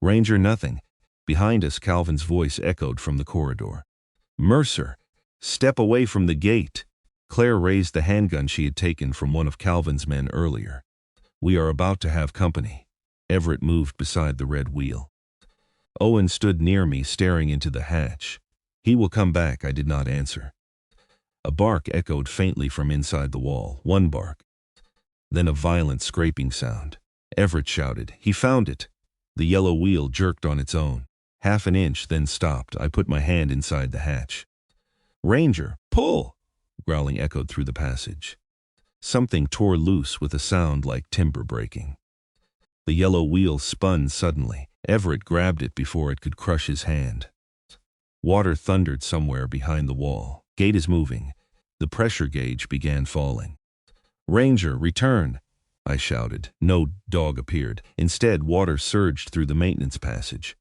A: Ranger, nothing. Behind us, Calvin's voice echoed from the corridor. Mercer, step away from the gate. Claire raised the handgun she had taken from one of Calvin's men earlier. We are about to have company. Everett moved beside the red wheel. Owen stood near me, staring into the hatch. He will come back, I did not answer. A bark echoed faintly from inside the wall, one bark. Then a violent scraping sound. Everett shouted, "He found it!" The yellow wheel jerked on its own. Half an inch, then stopped. I put my hand inside the hatch. "Ranger, pull!" Growling echoed through the passage. Something tore loose with a sound like timber breaking. The yellow wheel spun suddenly. Everett grabbed it before it could crush his hand. Water thundered somewhere behind the wall. Gate is moving. The pressure gauge began falling. "Ranger, return!" I shouted. No dog appeared. Instead, water surged through the maintenance passage.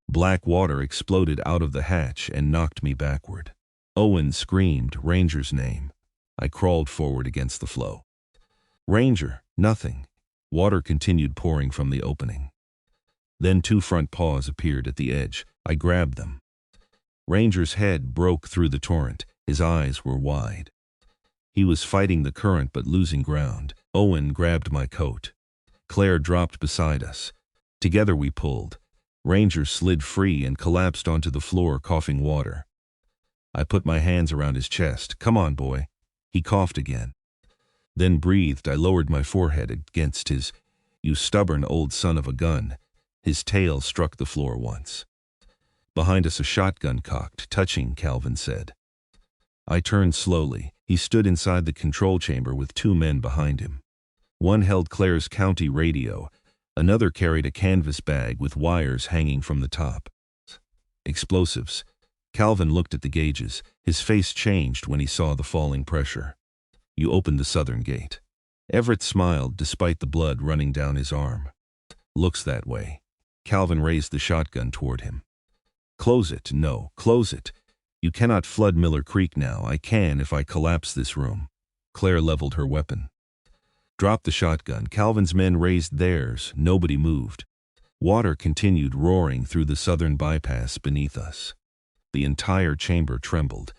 A: Black water exploded out of the hatch and knocked me backward. Owen screamed Ranger's name. I crawled forward against the flow. "Ranger, nothing." Water continued pouring from the opening. Then two front paws appeared at the edge. I grabbed them. Ranger's head broke through the torrent. His eyes were wide. He was fighting the current but losing ground. Owen grabbed my coat. Claire dropped beside us. Together we pulled. Ranger slid free and collapsed onto the floor, coughing water. I put my hands around his chest. "Come on, boy." He coughed again. Then breathed. I lowered my forehead against his. "You stubborn old son of a gun." His tail struck the floor once. Behind us a shotgun cocked, touching, Calvin said. I turned slowly. He stood inside the control chamber with two men behind him. One held Claire's county radio. Another carried a canvas bag with wires hanging from the top. Explosives. Calvin looked at the gauges. His face changed when he saw the falling pressure. "You opened the southern gate." Everett smiled despite the blood running down his arm. "Looks that way." Calvin raised the shotgun toward him. "Close it. No, close it. You cannot flood Miller Creek now. I can if I collapse this room." Claire leveled her weapon. "Drop the shotgun." Calvin's men raised theirs. Nobody moved. Water continued roaring through the southern bypass beneath us. The entire chamber trembled.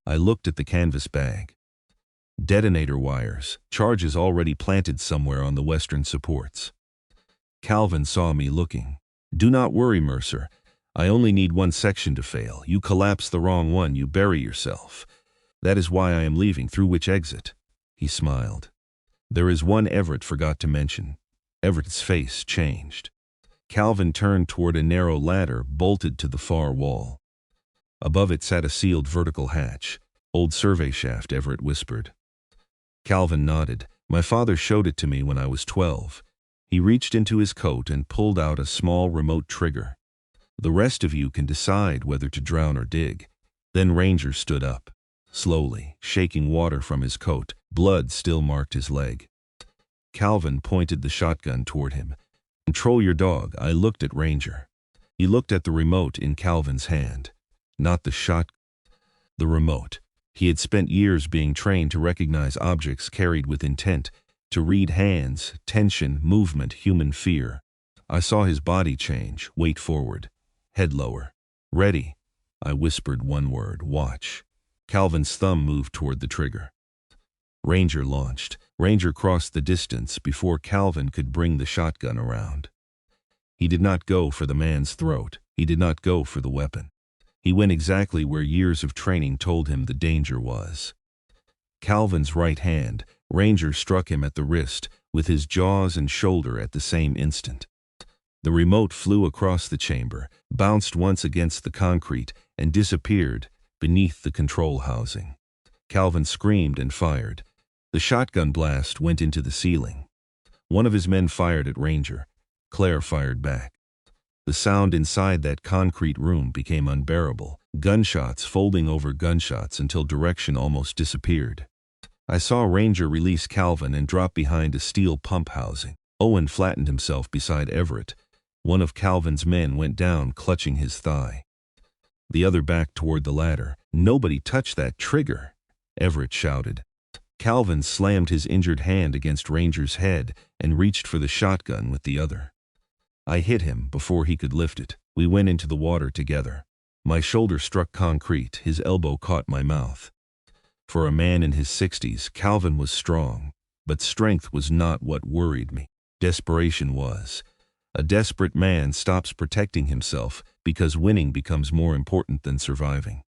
A: I looked at the canvas bag. Detonator wires, charges already planted somewhere on the western supports. Calvin saw me looking. "Do not worry, Mercer. I only need one section to fail. You collapse the wrong one, you bury yourself. That is why I am leaving. Through which exit?" He smiled. "There is one Everett forgot to mention." Everett's face changed. Calvin turned toward a narrow ladder bolted to the far wall. Above it sat a sealed vertical hatch. "Old survey shaft," Everett whispered. Calvin nodded. "My father showed it to me when I was 12. He reached into his coat and pulled out a small remote trigger. The rest of you can decide whether to drown or dig." Then Ranger stood up, slowly, shaking water from his coat. Blood still marked his leg. Calvin pointed the shotgun toward him. "Control your dog." I looked at Ranger. He looked at the remote in Calvin's hand. Not the shot, the remote. He had spent years being trained to recognize objects carried with intent, to read hands, tension, movement, human fear. I saw his body change, weight forward, head lower. "Ready." I whispered one word, "Watch." Calvin's thumb moved toward the trigger. Ranger launched. Ranger crossed the distance before Calvin could bring the shotgun around. He did not go for the man's throat. He did not go for the weapon. He went exactly where years of training told him the danger was. Calvin's right hand. Ranger struck him at the wrist, with his jaws and shoulder at the same instant. The remote flew across the chamber, bounced once against the concrete, and disappeared beneath the control housing. Calvin screamed and fired. The shotgun blast went into the ceiling. One of his men fired at Ranger. Claire fired back. The sound inside that concrete room became unbearable, gunshots folding over gunshots until direction almost disappeared. I saw Ranger release Calvin and drop behind a steel pump housing. Owen flattened himself beside Everett. One of Calvin's men went down, clutching his thigh. The other backed toward the ladder. "Nobody touched that trigger," Everett shouted. Calvin slammed his injured hand against Ranger's head and reached for the shotgun with the other. I hit him before he could lift it. We went into the water together. My shoulder struck concrete, his elbow caught my mouth. For a man in his 60s, Calvin was strong, but strength was not what worried me. Desperation was. A desperate man stops protecting himself because winning becomes more important than surviving.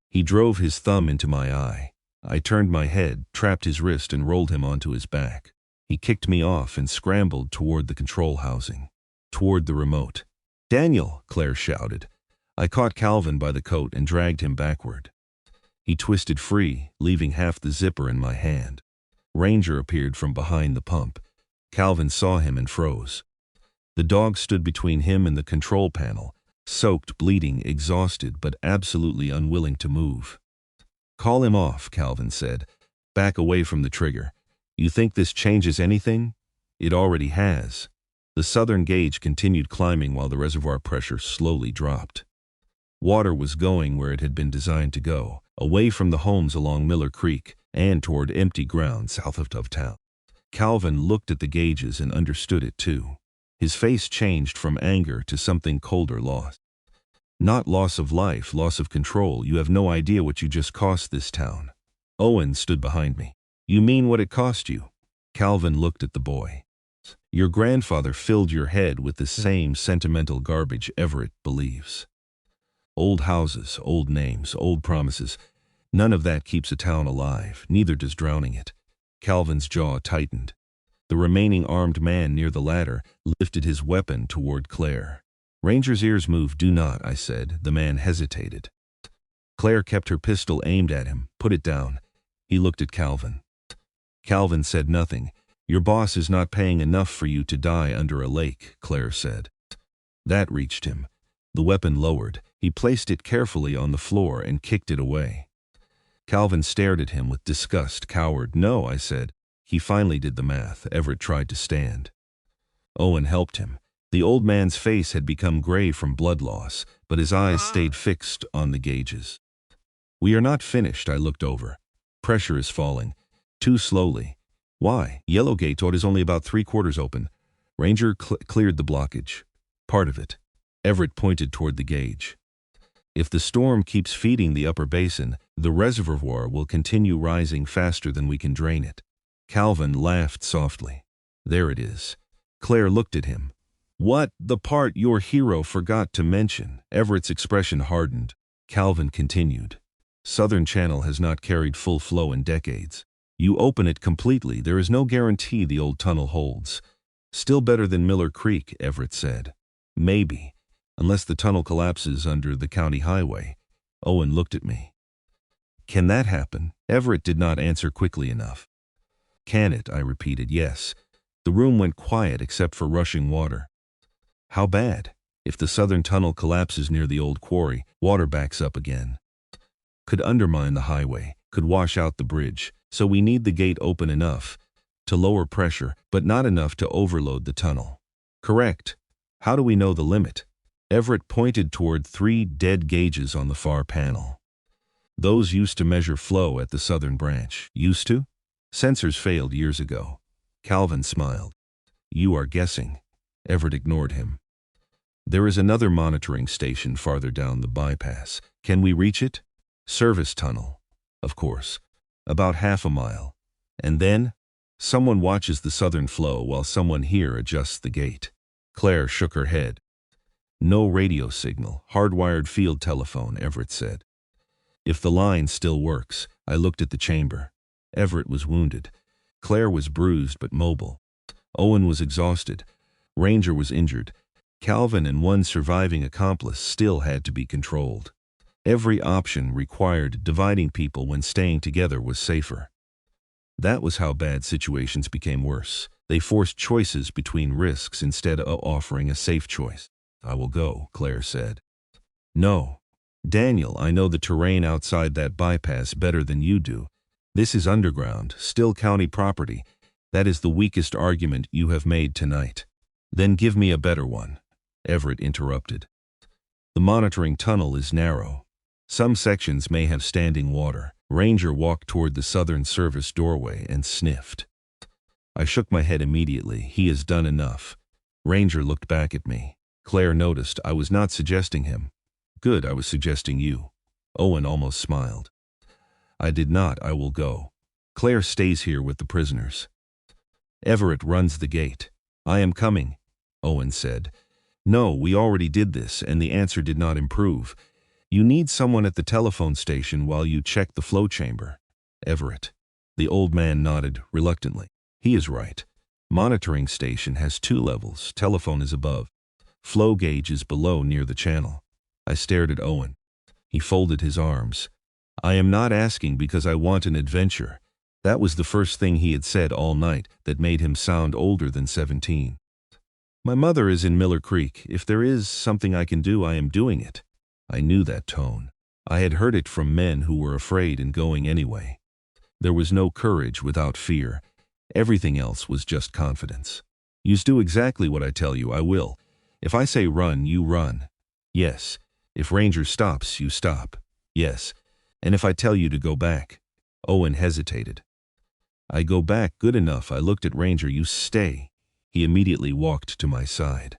A: He drove his thumb into my eye. I turned my head, trapped his wrist, and rolled him onto his back. He kicked me off and scrambled toward the control housing, toward the remote. "Daniel!" Claire shouted. I caught Calvin by the coat and dragged him backward. He twisted free, leaving half the zipper in my hand. Ranger appeared from behind the pump. Calvin saw him and froze. The dog stood between him and the control panel, soaked, bleeding, exhausted, but absolutely unwilling to move. "Call him off," Calvin said. "Back away from the trigger. You think this changes anything? It already has." The southern gauge continued climbing while the reservoir pressure slowly dropped. Water was going where it had been designed to go, away from the homes along Miller Creek and toward empty ground south of town. Calvin looked at the gauges and understood it too. His face changed from anger to something colder: loss. Not loss of life, loss of control. "You have no idea what you just cost this town." Owen stood behind me. "You mean what it cost you?" Calvin looked at the boy. "Your grandfather filled your head with the same sentimental garbage Everett believes. Old houses, old names, old promises. None of that keeps a town alive, neither does drowning it." Calvin's jaw tightened. The remaining armed man near the ladder lifted his weapon toward Claire. "Ranger's ears move." "Do not," I said. The man hesitated. Claire kept her pistol aimed at him. "Put it down." He looked at Calvin. Calvin said nothing. "Your boss is not paying enough for you to die under a lake," Claire said. That reached him. The weapon lowered. He placed it carefully on the floor and kicked it away. Calvin stared at him with disgust. "Coward." "No," I said. He finally did the math. Everett tried to stand. Owen helped him. The old man's face had become gray from blood loss, but his eyes stayed fixed on the gauges. "We are not finished." I looked over. "Pressure is falling. Too slowly." "Why?" "Yellow gate is only about 3/4 open." Ranger cleared the blockage. "Part of it." Everett pointed toward the gauge. "If the storm keeps feeding the upper basin, the reservoir will continue rising faster than we can drain it." Calvin laughed softly. "There it is." Claire looked at him. "What? The part your hero forgot to mention." Everett's expression hardened. Calvin continued. "Southern Channel has not carried full flow in decades. You open it completely, there is no guarantee the old tunnel holds." "Still better than Miller Creek," Everett said. "Maybe, unless the tunnel collapses under the county highway." Owen looked at me. "Can that happen?" Everett did not answer quickly enough. "Can it?" I repeated. "Yes." The room went quiet except for rushing water. "How bad?" "If the southern tunnel collapses near the old quarry, water backs up again. Could undermine the highway, could wash out the bridge. So we need the gate open enough to lower pressure, but not enough to overload the tunnel." "Correct. How do we know the limit?" Everett pointed toward 3 dead gauges on the far panel. "Those used to measure flow at the southern branch." "Used to?" "Sensors failed years ago." Calvin smiled. "You are guessing." Everett ignored him. "There is another monitoring station farther down the bypass. Can we reach it?" "Service tunnel." "Of course. About half a mile. And then?" "Someone watches the southern flow while someone here adjusts the gate." Claire shook her head. "No radio signal. Hardwired field telephone," Everett said. "If the line still works." I looked at the chamber. Everett was wounded. Claire was bruised but mobile. Owen was exhausted. Ranger was injured. Calvin and one surviving accomplice still had to be controlled. Every option required dividing people when staying together was safer. That was how bad situations became worse. They forced choices between risks instead of offering a safe choice. "I will go," Claire said. "No. Daniel, I know the terrain outside that bypass better than you do. This is underground, still county property. That is the weakest argument you have made tonight." "Then give me a better one," Everett interrupted. "The monitoring tunnel is narrow. Some sections may have standing water." Ranger walked toward the southern service doorway and sniffed. I shook my head immediately. "He has done enough." Ranger looked back at me. Claire noticed I was not suggesting him. Good, I was suggesting you. Owen almost smiled. I did not. I will go. Claire stays here with the prisoners. Everett runs the gate. I am coming, Owen said. No, we already did this, and the answer did not improve. You need someone at the telephone station while you check the flow chamber. Everett. The old man nodded reluctantly. He is right. Monitoring station has 2 levels. Telephone is above. Flow gauge is below near the channel. I stared at Owen. He folded his arms. I am not asking because I want an adventure. That was the first thing he had said all night that made him sound older than 17. My mother is in Miller Creek. If there is something I can do, I am doing it. I knew that tone. I had heard it from men who were afraid and going anyway. There was no courage without fear. Everything else was just confidence. You do exactly what I tell you. I will. If I say run, you run. Yes. If Ranger stops, you stop. Yes. And if I tell you to go back? Owen hesitated. I go back. Good enough. I looked at Ranger. You stay. He immediately walked to my side.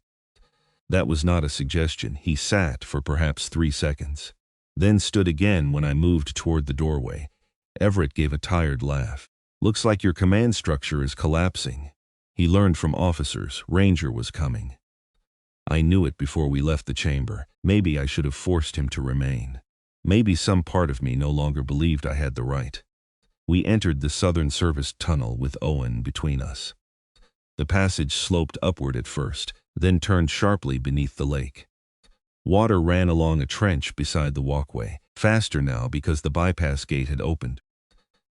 A: That was not a suggestion. He sat for perhaps 3 seconds, then stood again when I moved toward the doorway. Everett gave a tired laugh. Looks like your command structure is collapsing. He learned from officers. Ranger was coming. I knew it before we left the chamber. Maybe I should have forced him to remain. Maybe some part of me no longer believed I had the right. We entered the Southern Service tunnel with Owen between us. The passage sloped upward at first, then turned sharply beneath the lake. Water ran along a trench beside the walkway, faster now because the bypass gate had opened.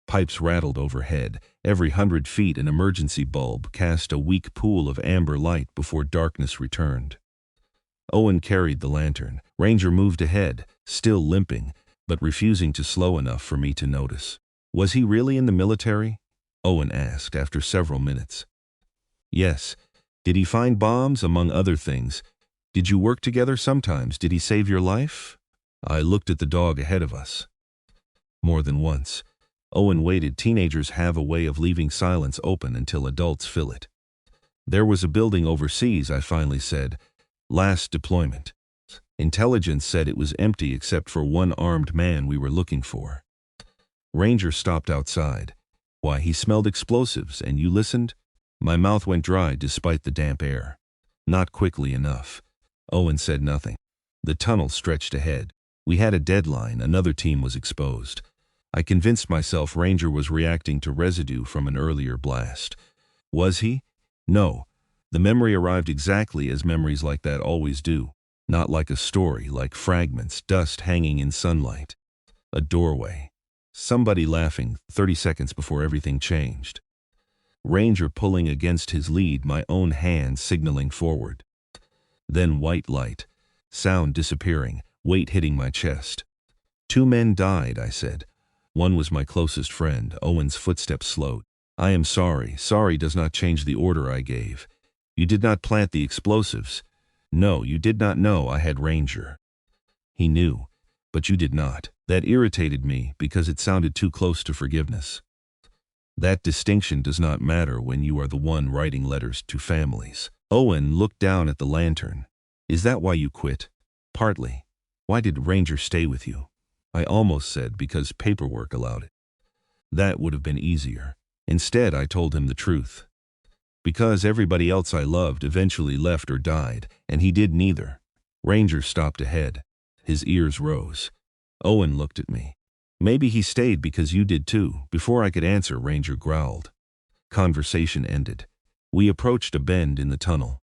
A: Pipes rattled overhead. Every 100 feet an emergency bulb cast a weak pool of amber light before darkness returned. Owen carried the lantern. Ranger moved ahead, still limping, but refusing to slow enough for me to notice. Was he really in the military? Owen asked after several minutes. Yes. Did he find bombs, among other things? Did you work together sometimes? Did he save your life? I looked at the dog ahead of us. More than once. Owen waited. Teenagers have a way of leaving silence open until adults fill it. There was a building overseas, I finally said. Last deployment. Intelligence said it was empty except for one armed man we were looking for. Ranger stopped outside. Why, he smelled explosives, and you listened? My mouth went dry despite the damp air. Not quickly enough. Owen said nothing. The tunnel stretched ahead. We had a deadline. Another team was exposed. I convinced myself Ranger was reacting to residue from an earlier blast. Was he? No. The memory arrived exactly as memories like that always do. Not like a story, like fragments, dust hanging in sunlight. A doorway. Somebody laughing 30 seconds before everything changed. Ranger pulling against his lead, my own hand signaling forward. Then white light. Sound disappearing, weight hitting my chest. 2 men died, I said. One was my closest friend. Owen's footsteps slowed. I am sorry. Sorry does not change the order I gave. You did not plant the explosives. No, you did not know I had Ranger. He knew, but you did not. That irritated me because it sounded too close to forgiveness. That distinction does not matter when you are the one writing letters to families. Owen looked down at the lantern. Is that why you quit? Partly. Why did Ranger stay with you? I almost said because paperwork allowed it. That would have been easier. Instead, I told him the truth. Because everybody else I loved eventually left or died, and he did neither. Ranger stopped ahead. His ears rose. Owen looked at me. Maybe he stayed because you did too. Before I could answer, Ranger growled. Conversation ended. We approached a bend in the tunnel.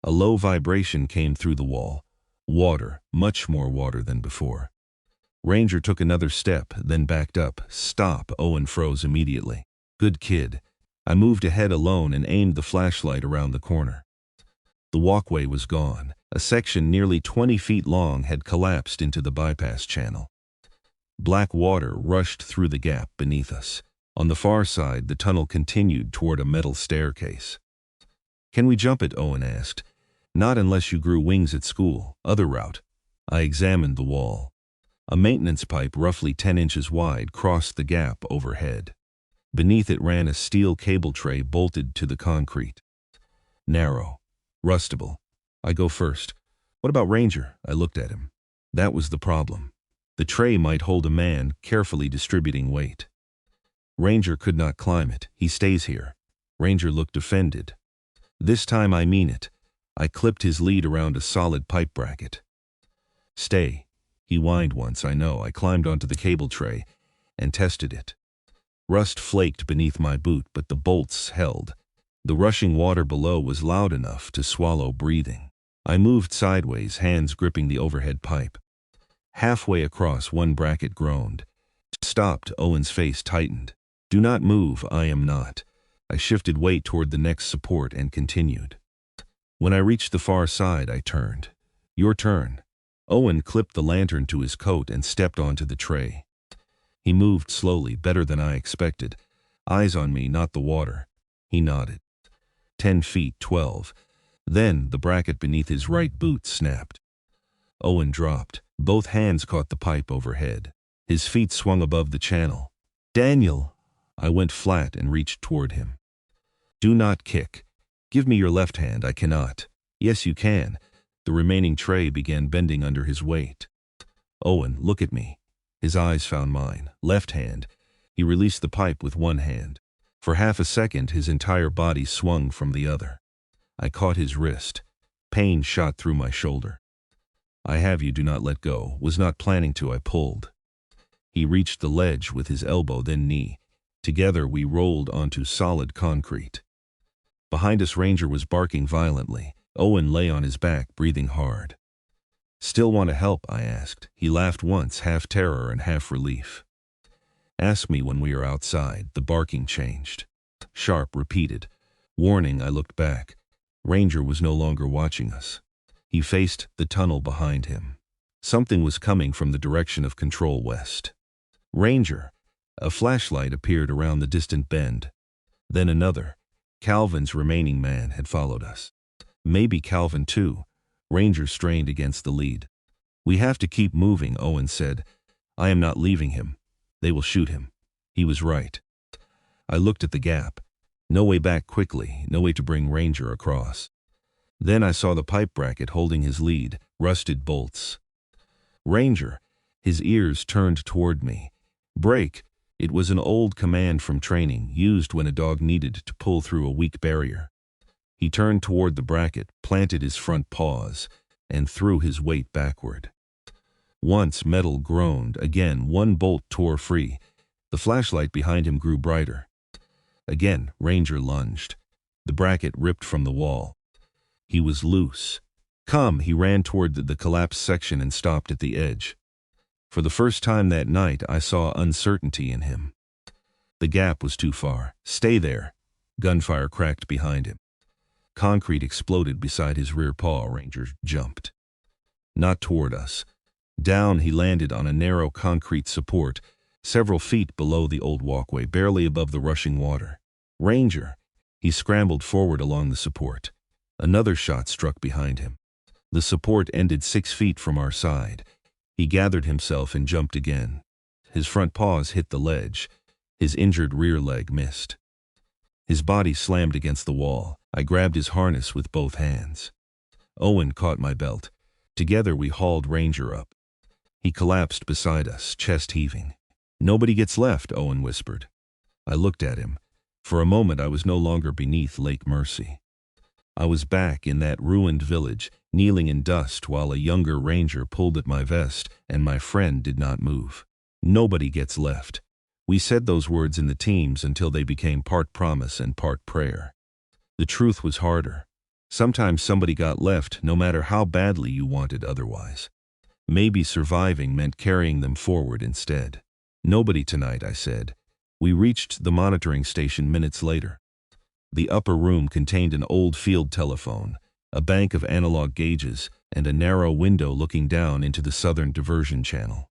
A: A low vibration came through the wall. Water, much more water than before. Ranger took another step, then backed up. Stop, Owen froze immediately. Good kid. I moved ahead alone and aimed the flashlight around the corner. The walkway was gone. A section nearly 20 feet long had collapsed into the bypass channel. Black water rushed through the gap beneath us. On the far side, the tunnel continued toward a metal staircase. Can we jump it? Owen asked. Not unless you grew wings at school. Other route. I examined the wall. A maintenance pipe roughly 10 inches wide crossed the gap overhead. Beneath it ran a steel cable tray bolted to the concrete. Narrow. Rustable. I go first. What about Ranger? I looked at him. That was the problem. The tray might hold a man, carefully distributing weight. Ranger could not climb it. He stays here. Ranger looked offended. This time I mean it. I clipped his lead around a solid pipe bracket. Stay. He whined once, I know. I climbed onto the cable tray and tested it. Rust flaked beneath my boot, but the bolts held. The rushing water below was loud enough to swallow breathing. I moved sideways, hands gripping the overhead pipe. Halfway across, one bracket groaned. Stopped. Owen's face tightened. Do not move. I am not. I shifted weight toward the next support and continued. When I reached the far side, I turned. Your turn. Owen clipped the lantern to his coat and stepped onto the tray. He moved slowly, better than I expected. Eyes on me, not the water. He nodded. 10 feet, 12. Then the bracket beneath his right boot snapped. Owen dropped. Both hands caught the pipe overhead. His feet swung above the channel. Daniel! I went flat and reached toward him. Do not kick. Give me your left hand. I cannot. Yes, you can. The remaining tray began bending under his weight. Owen, look at me. His eyes found mine. Left hand. He released the pipe with one hand. For half a second, his entire body swung from the other. I caught his wrist. Pain shot through my shoulder. I have you, do not let go. Was not planning to, I pulled. He reached the ledge with his elbow, then knee. Together we rolled onto solid concrete. Behind us, Ranger was barking violently. Owen lay on his back, breathing hard. Still want to help? I asked. He laughed once, half terror and half relief. Ask me when we are outside. The barking changed. Sharp, repeated. Warning. I looked back. Ranger was no longer watching us. He faced the tunnel behind him. Something was coming from the direction of Control West. Ranger. A flashlight appeared around the distant bend. Then another. Calvin's remaining man had followed us. Maybe Calvin too. Ranger strained against the lead. We have to keep moving, Owen said. I am not leaving him. They will shoot him. He was right. I looked at the gap. No way back quickly, no way to bring Ranger across. Then I saw the pipe bracket holding his lead, rusted bolts. Ranger. His ears turned toward me. Break. It was an old command from training, used when a dog needed to pull through a weak barrier. He turned toward the bracket, planted his front paws, and threw his weight backward. Once metal groaned, again one bolt tore free. The flashlight behind him grew brighter. Again, Ranger lunged. The bracket ripped from the wall. He was loose. Come, he ran toward the collapsed section and stopped at the edge. For the first time that night, I saw uncertainty in him. The gap was too far. Stay there. Gunfire cracked behind him. Concrete exploded beside his rear paw. Ranger jumped. Not toward us. Down he landed on a narrow concrete support, several feet below the old walkway, barely above the rushing water. Ranger. He scrambled forward along the support. Another shot struck behind him. The support ended 6 feet from our side. He gathered himself and jumped again. His front paws hit the ledge. His injured rear leg missed. His body slammed against the wall. I grabbed his harness with both hands. Owen caught my belt. Together we hauled Ranger up. He collapsed beside us, chest heaving. Nobody gets left, Owen whispered. I looked at him. For a moment I was no longer beneath Lake Mercy. I was back in that ruined village, kneeling in dust while a younger Ranger pulled at my vest, and my friend did not move. Nobody gets left. We said those words in the teams until they became part promise and part prayer. The truth was harder. Sometimes somebody got left, no matter how badly you wanted otherwise. Maybe surviving meant carrying them forward instead. Nobody tonight, I said. We reached the monitoring station minutes later. The upper room contained an old field telephone, a bank of analog gauges, and a narrow window looking down into the southern diversion channel.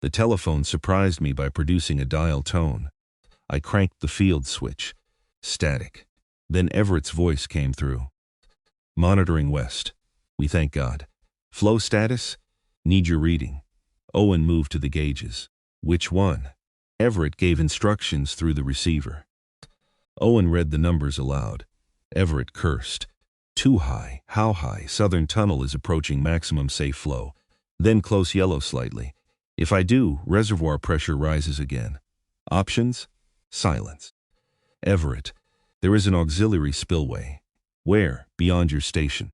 A: The telephone surprised me by producing a dial tone. I cranked the field switch. Static. Then Everett's voice came through. Monitoring west. We thank God. Flow status? Need your reading. Owen moved to the gauges. Which one? Everett gave instructions through the receiver. Owen read the numbers aloud. Everett cursed. Too high. How high? Southern tunnel is approaching maximum safe flow. Then close yellow slightly. If I do, reservoir pressure rises again. Options? Silence. Everett. There is an auxiliary spillway. Where? Beyond your station.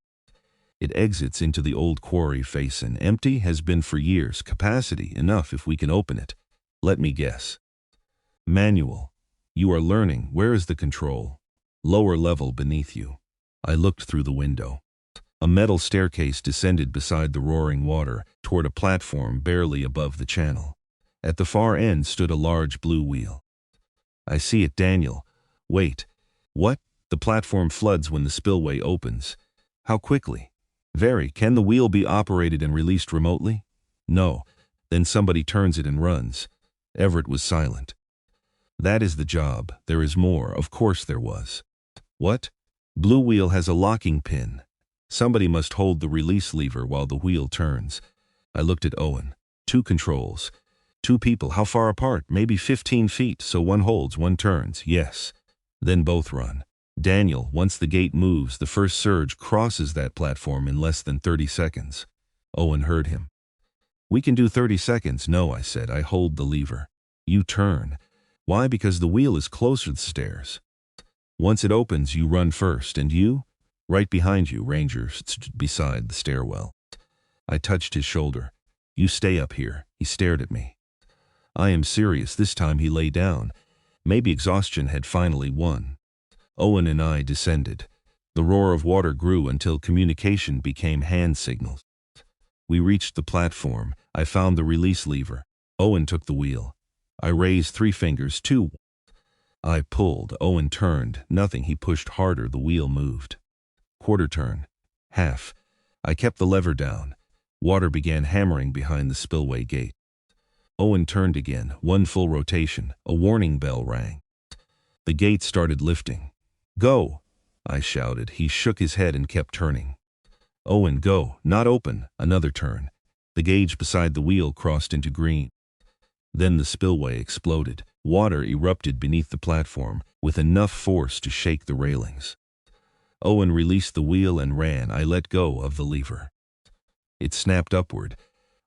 A: It exits into the old quarry face and empty has been for years. Capacity enough if we can open it. Let me guess. Manual. You are learning. Where is the control? Lower level beneath you. I looked through the window. A metal staircase descended beside the roaring water toward a platform barely above the channel. At the far end stood a large blue wheel. I see it, Daniel. Wait. What? The platform floods when the spillway opens. How quickly? Very. Can the wheel be operated and released remotely? No. Then somebody turns it and runs. Everett was silent. That is the job. There is more. Of course there was. What? Blue wheel has a locking pin. Somebody must hold the release lever while the wheel turns. I looked at Owen. 2 controls. 2 people. How far apart? Maybe 15 feet, so one holds, one turns. Yes. Then both run. Daniel, once the gate moves, the first surge crosses that platform in less than 30 seconds. Owen heard him. We can do 30 seconds. No, I said. I hold the lever. You turn. Why? Because the wheel is closer to the stairs. Once it opens, you run first, and you? Right behind you, Ranger stood beside the stairwell. I touched his shoulder. You stay up here. He stared at me. I am serious. This time he lay down. Maybe exhaustion had finally won. Owen and I descended. The roar of water grew until communication became hand signals. We reached the platform. I found the release lever. Owen took the wheel. I raised 3 fingers, 2. I pulled. Owen turned. Nothing. He pushed harder. The wheel moved. Quarter turn. Half. I kept the lever down. Water began hammering behind the spillway gate. Owen turned again. 1 full rotation. A warning bell rang. The gate started lifting. Go! I shouted. He shook his head and kept turning. Owen, go. Not open. Another turn. The gauge beside the wheel crossed into green. Then the spillway exploded. Water erupted beneath the platform with enough force to shake the railings. Owen released the wheel and ran. I let go of the lever. It snapped upward.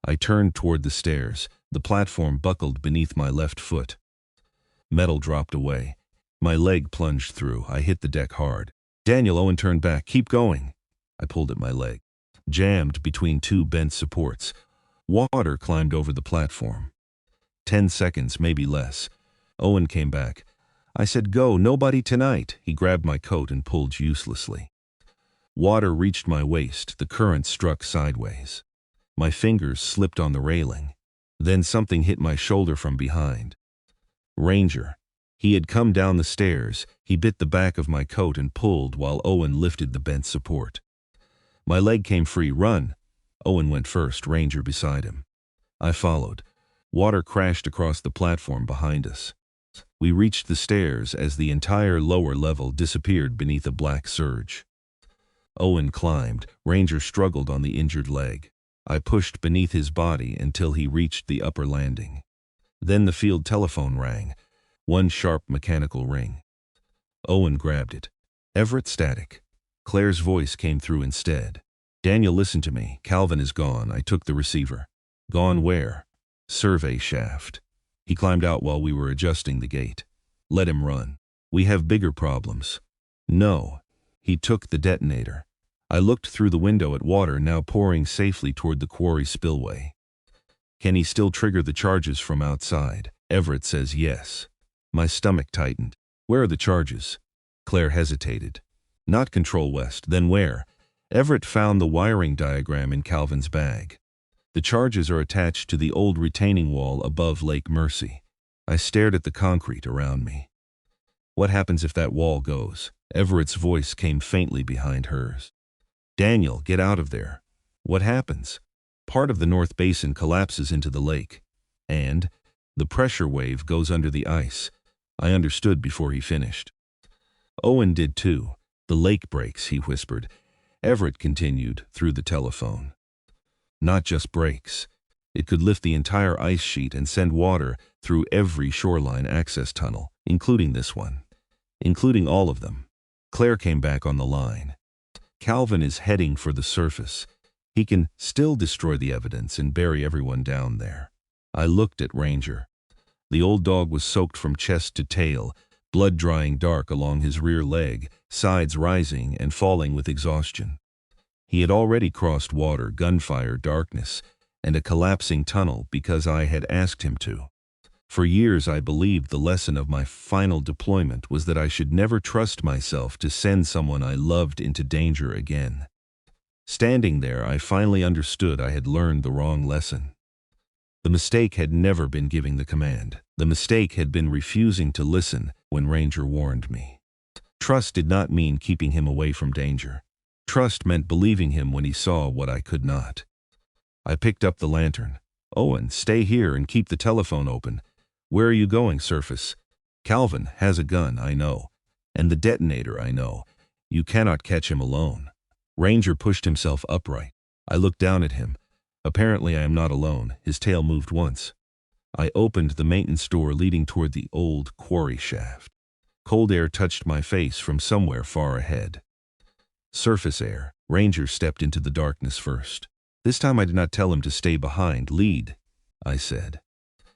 A: I turned toward the stairs. The platform buckled beneath my left foot. Metal dropped away. My leg plunged through. I hit the deck hard. Daniel, Owen turned back. Keep going. I pulled at my leg. Jammed between 2 bent supports. Water climbed over the platform. 10 seconds, maybe less. Owen came back. I said, go, nobody tonight. He grabbed my coat and pulled uselessly. Water reached my waist. The current struck sideways. My fingers slipped on the railing. Then something hit my shoulder from behind. Ranger. He had come down the stairs. He bit the back of my coat and pulled while Owen lifted the bent support. My leg came free. Run. Owen went first, Ranger beside him. I followed. Water crashed across the platform behind us. We reached the stairs as the entire lower level disappeared beneath a black surge. Owen climbed. Ranger struggled on the injured leg. I pushed beneath his body until he reached the upper landing. Then the field telephone rang. 1 sharp mechanical ring. Owen grabbed it. Everett, static. Claire's voice came through instead. Daniel, listen to me. Calvin is gone. I took the receiver. Gone where? Survey shaft. He climbed out while we were adjusting the gate. Let him run. We have bigger problems. No. He took the detonator. I looked through the window at water now pouring safely toward the quarry spillway. Can he still trigger the charges from outside? Everett says yes. My stomach tightened. Where are the charges? Claire hesitated. Not Control West. Then where? Everett found the wiring diagram in Calvin's bag. The charges are attached to the old retaining wall above Lake Mercy. I stared at the concrete around me. What happens if that wall goes? Everett's voice came faintly behind hers. Daniel, get out of there. What happens? Part of the North Basin collapses into the lake. And the pressure wave goes under the ice. I understood before he finished. Owen did too. The lake breaks, he whispered. Everett continued through the telephone. Not just breaks. It could lift the entire ice sheet and send water through every shoreline access tunnel, including this one. Including all of them. Claire came back on the line. Calvin is heading for the surface. He can still destroy the evidence and bury everyone down there. I looked at Ranger. The old dog was soaked from chest to tail, blood drying dark along his rear leg, sides rising and falling with exhaustion. He had already crossed water, gunfire, darkness, and a collapsing tunnel because I had asked him to. For years I believed the lesson of my final deployment was that I should never trust myself to send someone I loved into danger again. Standing there, I finally understood I had learned the wrong lesson. The mistake had never been giving the command. The mistake had been refusing to listen when Ranger warned me. Trust did not mean keeping him away from danger. Trust meant believing him when he saw what I could not. I picked up the lantern. "Owen, stay here and keep the telephone open." "Where are you going, Surface?" "Calvin has a gun, I know. And the detonator, I know. You cannot catch him alone." Ranger pushed himself upright. I looked down at him. Apparently I am not alone. His tail moved once. I opened the maintenance door leading toward the old quarry shaft. Cold air touched my face from somewhere far ahead. Surface air. Ranger stepped into the darkness first. This time I did not tell him to stay behind. "Lead," I said.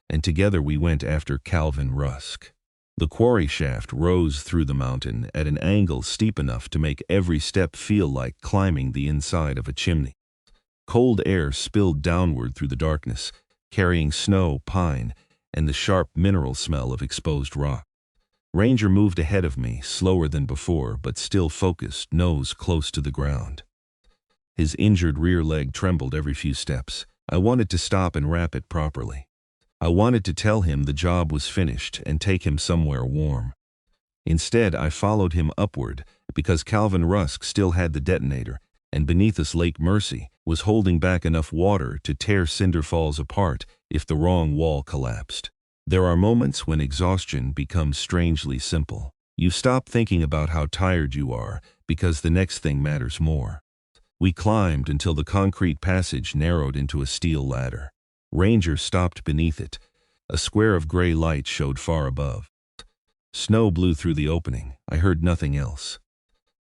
A: And together we went after Calvin Rusk. The quarry shaft rose through the mountain at an angle steep enough to make every step feel like climbing the inside of a chimney. Cold air spilled downward through the darkness, carrying snow, pine, and the sharp mineral smell of exposed rock. Ranger moved ahead of me, slower than before, but still focused, nose close to the ground. His injured rear leg trembled every few steps. I wanted to stop and wrap it properly. I wanted to tell him the job was finished and take him somewhere warm. Instead, I followed him upward because Calvin Rusk still had the detonator, and beneath us Lake Mercy was holding back enough water to tear Cinder Falls apart if the wrong wall collapsed. There are moments when exhaustion becomes strangely simple. You stop thinking about how tired you are because the next thing matters more. We climbed until the concrete passage narrowed into a steel ladder. Ranger stopped beneath it. A square of gray light showed far above. Snow blew through the opening. I heard nothing else.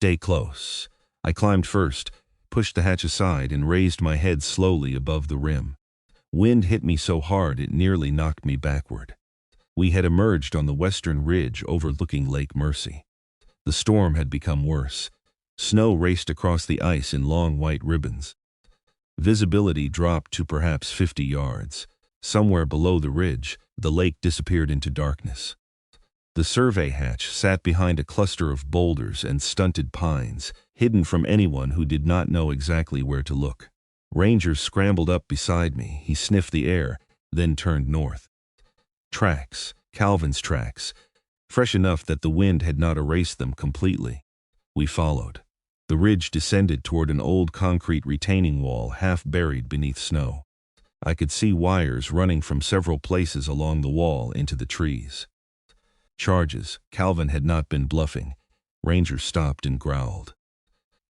A: "Stay close." I climbed first, pushed the hatch aside, and raised my head slowly above the rim. Wind hit me so hard it nearly knocked me backward. We had emerged on the western ridge overlooking Lake Mercy. The storm had become worse. Snow raced across the ice in long white ribbons. Visibility dropped to perhaps 50 yards. Somewhere below the ridge, the lake disappeared into darkness. The survey hatch sat behind a cluster of boulders and stunted pines, hidden from anyone who did not know exactly where to look. Ranger scrambled up beside me. He sniffed the air, then turned north. Tracks, Calvin's tracks, fresh enough that the wind had not erased them completely. We followed. The ridge descended toward an old concrete retaining wall half buried beneath snow. I could see wires running from several places along the wall into the trees. Charges. Calvin had not been bluffing. Ranger stopped and growled.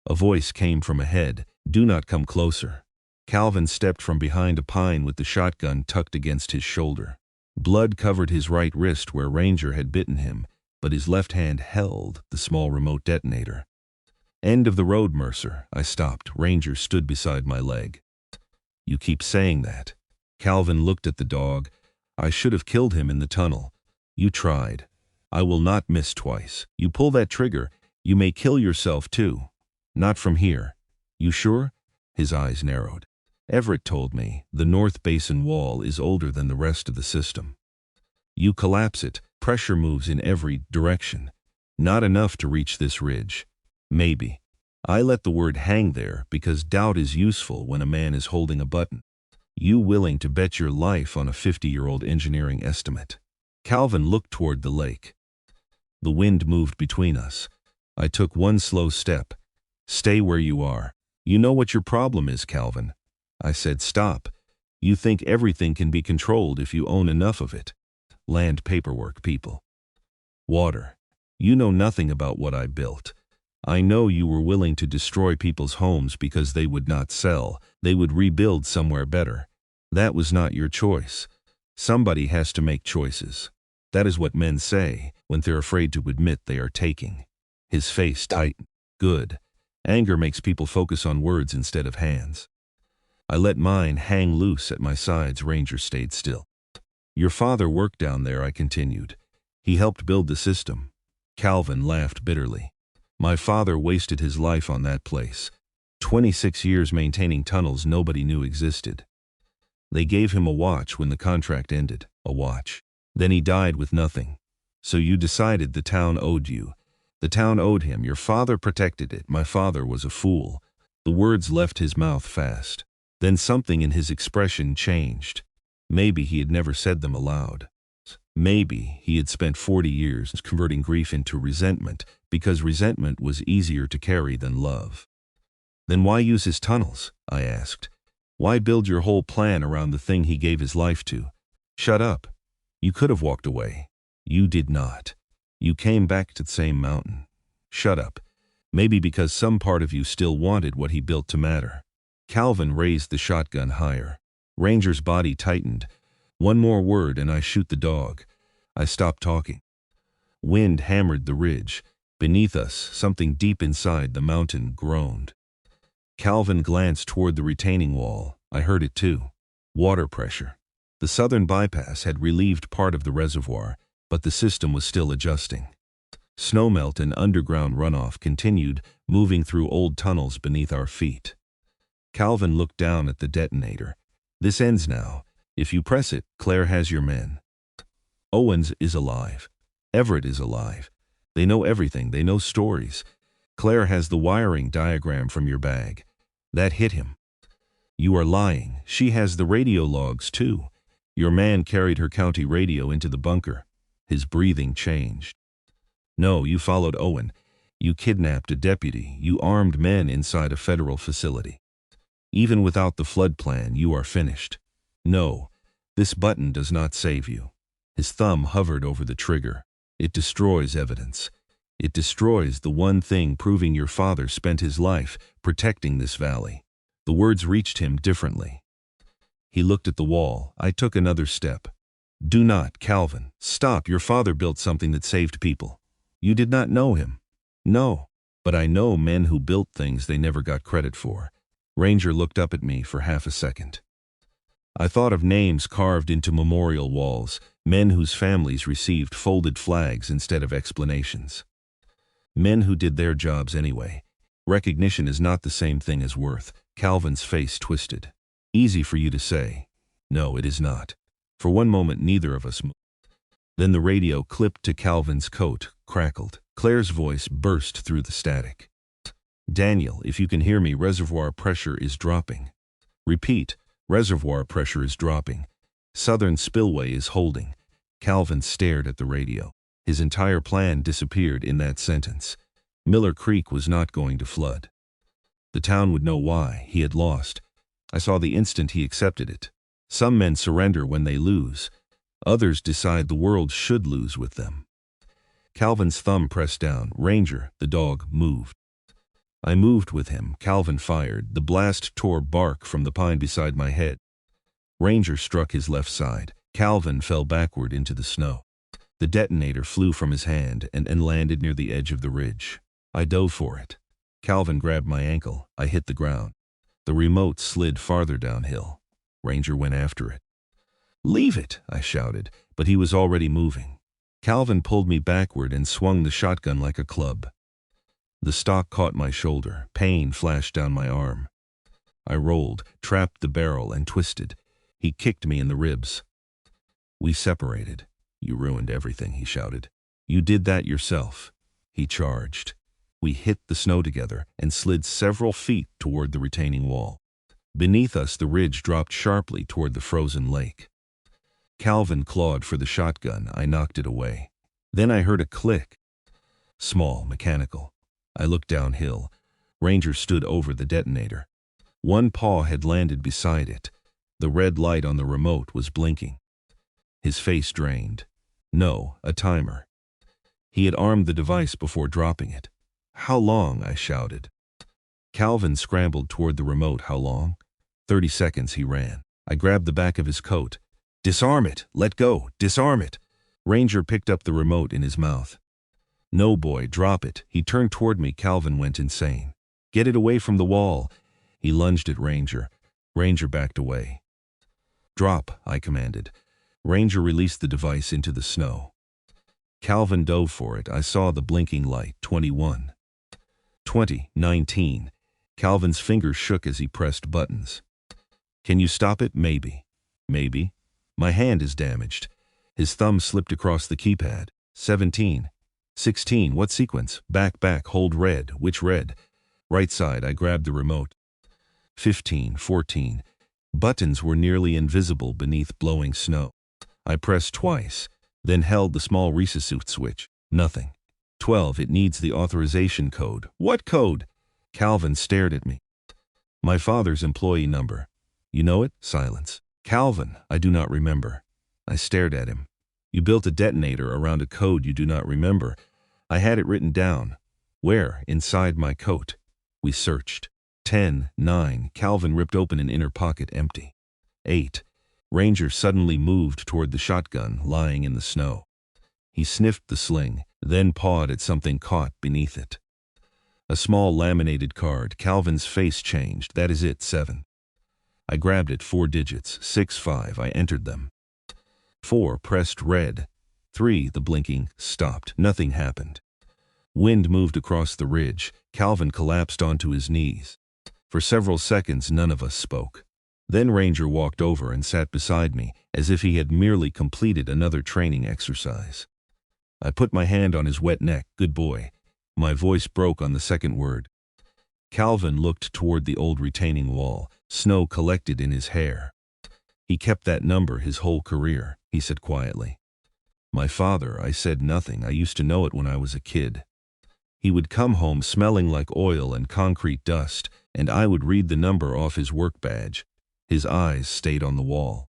A: A voice came from ahead. "Do not come closer." Calvin stepped from behind a pine with the shotgun tucked against his shoulder. Blood covered his right wrist where Ranger had bitten him, but his left hand held the small remote detonator. "End of the road, Mercer." I stopped. Ranger stood beside my leg. "You keep saying that." Calvin looked at the dog. "I should have killed him in the tunnel. You tried. I will not miss twice. You pull that trigger, you may kill yourself too. Not from here." "You sure?" His eyes narrowed. "Everett told me the North Basin wall is older than the rest of the system. You collapse it, pressure moves in every direction. Not enough to reach this ridge. Maybe." I let the word hang there because doubt is useful when a man is holding a button. "You willing to bet your life on a 50-year-old engineering estimate?" Calvin looked toward the lake. The wind moved between us. I took one slow step. "Stay where you are. You know what your problem is, Calvin." I said, "Stop. You think everything can be controlled if you own enough of it. Land paperwork, people. Water. You know nothing about what I built. I know you were willing to destroy people's homes because they would not sell. They would rebuild somewhere better. That was not your choice. Somebody has to make choices. That is what men say when they're afraid to admit they are taking." His face tightened. "Good. Anger makes people focus on words instead of hands. I let mine hang loose at my sides. Ranger stayed still. Your father worked down there, I continued. He helped build the system. Calvin laughed bitterly. My father wasted his life on that place. 26 years maintaining tunnels nobody knew existed. They gave him a watch when the contract ended, a watch. Then he died with nothing. So you decided the town owed you. The town owed him. Your father protected it. My father was a fool. The words left his mouth fast. Then something in his expression changed. Maybe he had never said them aloud. Maybe he had spent 40 years converting grief into resentment, because resentment was easier to carry than love. Then why use his tunnels? I asked. Why build your whole plan around the thing he gave his life to? Shut up. You could have walked away. You did not. You came back to the same mountain. Shut up. Maybe because some part of you still wanted what he built to matter. Calvin raised the shotgun higher. Ranger's body tightened. One more word and I shoot the dog. I stopped talking. Wind hammered the ridge. Beneath us, something deep inside the mountain groaned. Calvin glanced toward the retaining wall. I heard it too. Water pressure. The southern bypass had relieved part of the reservoir, but the system was still adjusting. Snowmelt and underground runoff continued, moving through old tunnels beneath our feet. Calvin looked down at the detonator. This ends now. If you press it, Claire has your men. Owens is alive. Everett is alive. They know everything. They know stories. Claire has the wiring diagram from your bag. That hit him. You are lying. She has the radio logs too. Your man carried her county radio into the bunker. His breathing changed. No, you followed Owen. You kidnapped a deputy. You armed men inside a federal facility. Even without the flood plan, you are finished. No, this button does not save you. His thumb hovered over the trigger. It destroys evidence. It destroys the one thing proving your father spent his life protecting this valley. The words reached him differently. He looked at the wall. I took another step. Do not, Calvin. Stop. Your father built something that saved people. You did not know him. No, but I know men who built things they never got credit for. Ranger looked up at me for half a second. I thought of names carved into memorial walls, men whose families received folded flags instead of explanations. Men who did their jobs anyway. Recognition is not the same thing as worth. Calvin's face twisted. Easy for you to say. No, it is not. For one moment, neither of us moved. Then the radio clipped to Calvin's coat, crackled. Claire's voice burst through the static. Daniel, if you can hear me, reservoir pressure is dropping. Repeat, reservoir pressure is dropping. Southern spillway is holding. Calvin stared at the radio. His entire plan disappeared in that sentence. Miller Creek was not going to flood. The town would know why. He had lost. I saw the instant he accepted it. Some men surrender when they lose. Others decide the world should lose with them. Calvin's thumb pressed down. Ranger, the dog, moved. I moved with him. Calvin fired. The blast tore bark from the pine beside my head. Ranger struck his left side. Calvin fell backward into the snow. The detonator flew from his hand and landed near the edge of the ridge. I dove for it. Calvin grabbed my ankle. I hit the ground. The remote slid farther downhill. Ranger went after it. Leave it, I shouted, but he was already moving. Calvin pulled me backward and swung the shotgun like a club. The stock caught my shoulder. Pain flashed down my arm. I rolled, trapped the barrel, and twisted. He kicked me in the ribs. We separated. You ruined everything, he shouted. You did that yourself. He charged. We hit the snow together and slid several feet toward the retaining wall. Beneath us, the ridge dropped sharply toward the frozen lake. Calvin clawed for the shotgun. I knocked it away. Then I heard a click. Small, mechanical. I looked downhill. Ranger stood over the detonator. One paw had landed beside it. The red light on the remote was blinking. His face drained. No, a timer. He had armed the device before dropping it. How long? I shouted. Calvin scrambled toward the remote. How long? 30 seconds, he ran. I grabbed the back of his coat. Disarm it! Let go! Disarm it! Ranger picked up the remote in his mouth. No, boy, drop it. He turned toward me. Calvin went insane. Get it away from the wall. He lunged at Ranger. Ranger backed away. Drop, I commanded. Ranger released the device into the snow. Calvin dove for it. I saw the blinking light. 21. 20. 19. Calvin's fingers shook as he pressed buttons. Can you stop it? Maybe. Maybe. My hand is damaged. His thumb slipped across the keypad. 17. 16. What sequence? Back, hold red. Which red? Right side. I grabbed the remote. 15. 14. Buttons were nearly invisible beneath blowing snow. I pressed twice, then held the small resuscite switch. Nothing. 12. It needs the authorization code. What code? Calvin stared at me. My father's employee number. You know it? Silence. Calvin, I do not remember. I stared at him. You built a detonator around a code you do not remember. I had it written down. Where? Inside my coat. We searched. 10. 9. Calvin ripped open an inner pocket, empty. 8. Ranger suddenly moved toward the shotgun lying in the snow. He sniffed the sling, then pawed at something caught beneath it. A small laminated card. Calvin's face changed. That is it. 7. I grabbed it. 4 digits. 6, 5. I entered them. 4. Pressed red. 3. The blinking stopped. Nothing happened. Wind moved across the ridge. Calvin collapsed onto his knees. For several seconds, none of us spoke. Then Ranger walked over and sat beside me, as if he had merely completed another training exercise. I put my hand on his wet neck. Good boy. My voice broke on the second word. Calvin looked toward the old retaining wall. Snow collected in his hair. He kept that number his whole career, he said quietly. My father, I said nothing. I used to know it when I was a kid. He would come home smelling like oil and concrete dust, and I would read the number off his work badge. His eyes stayed on the wall.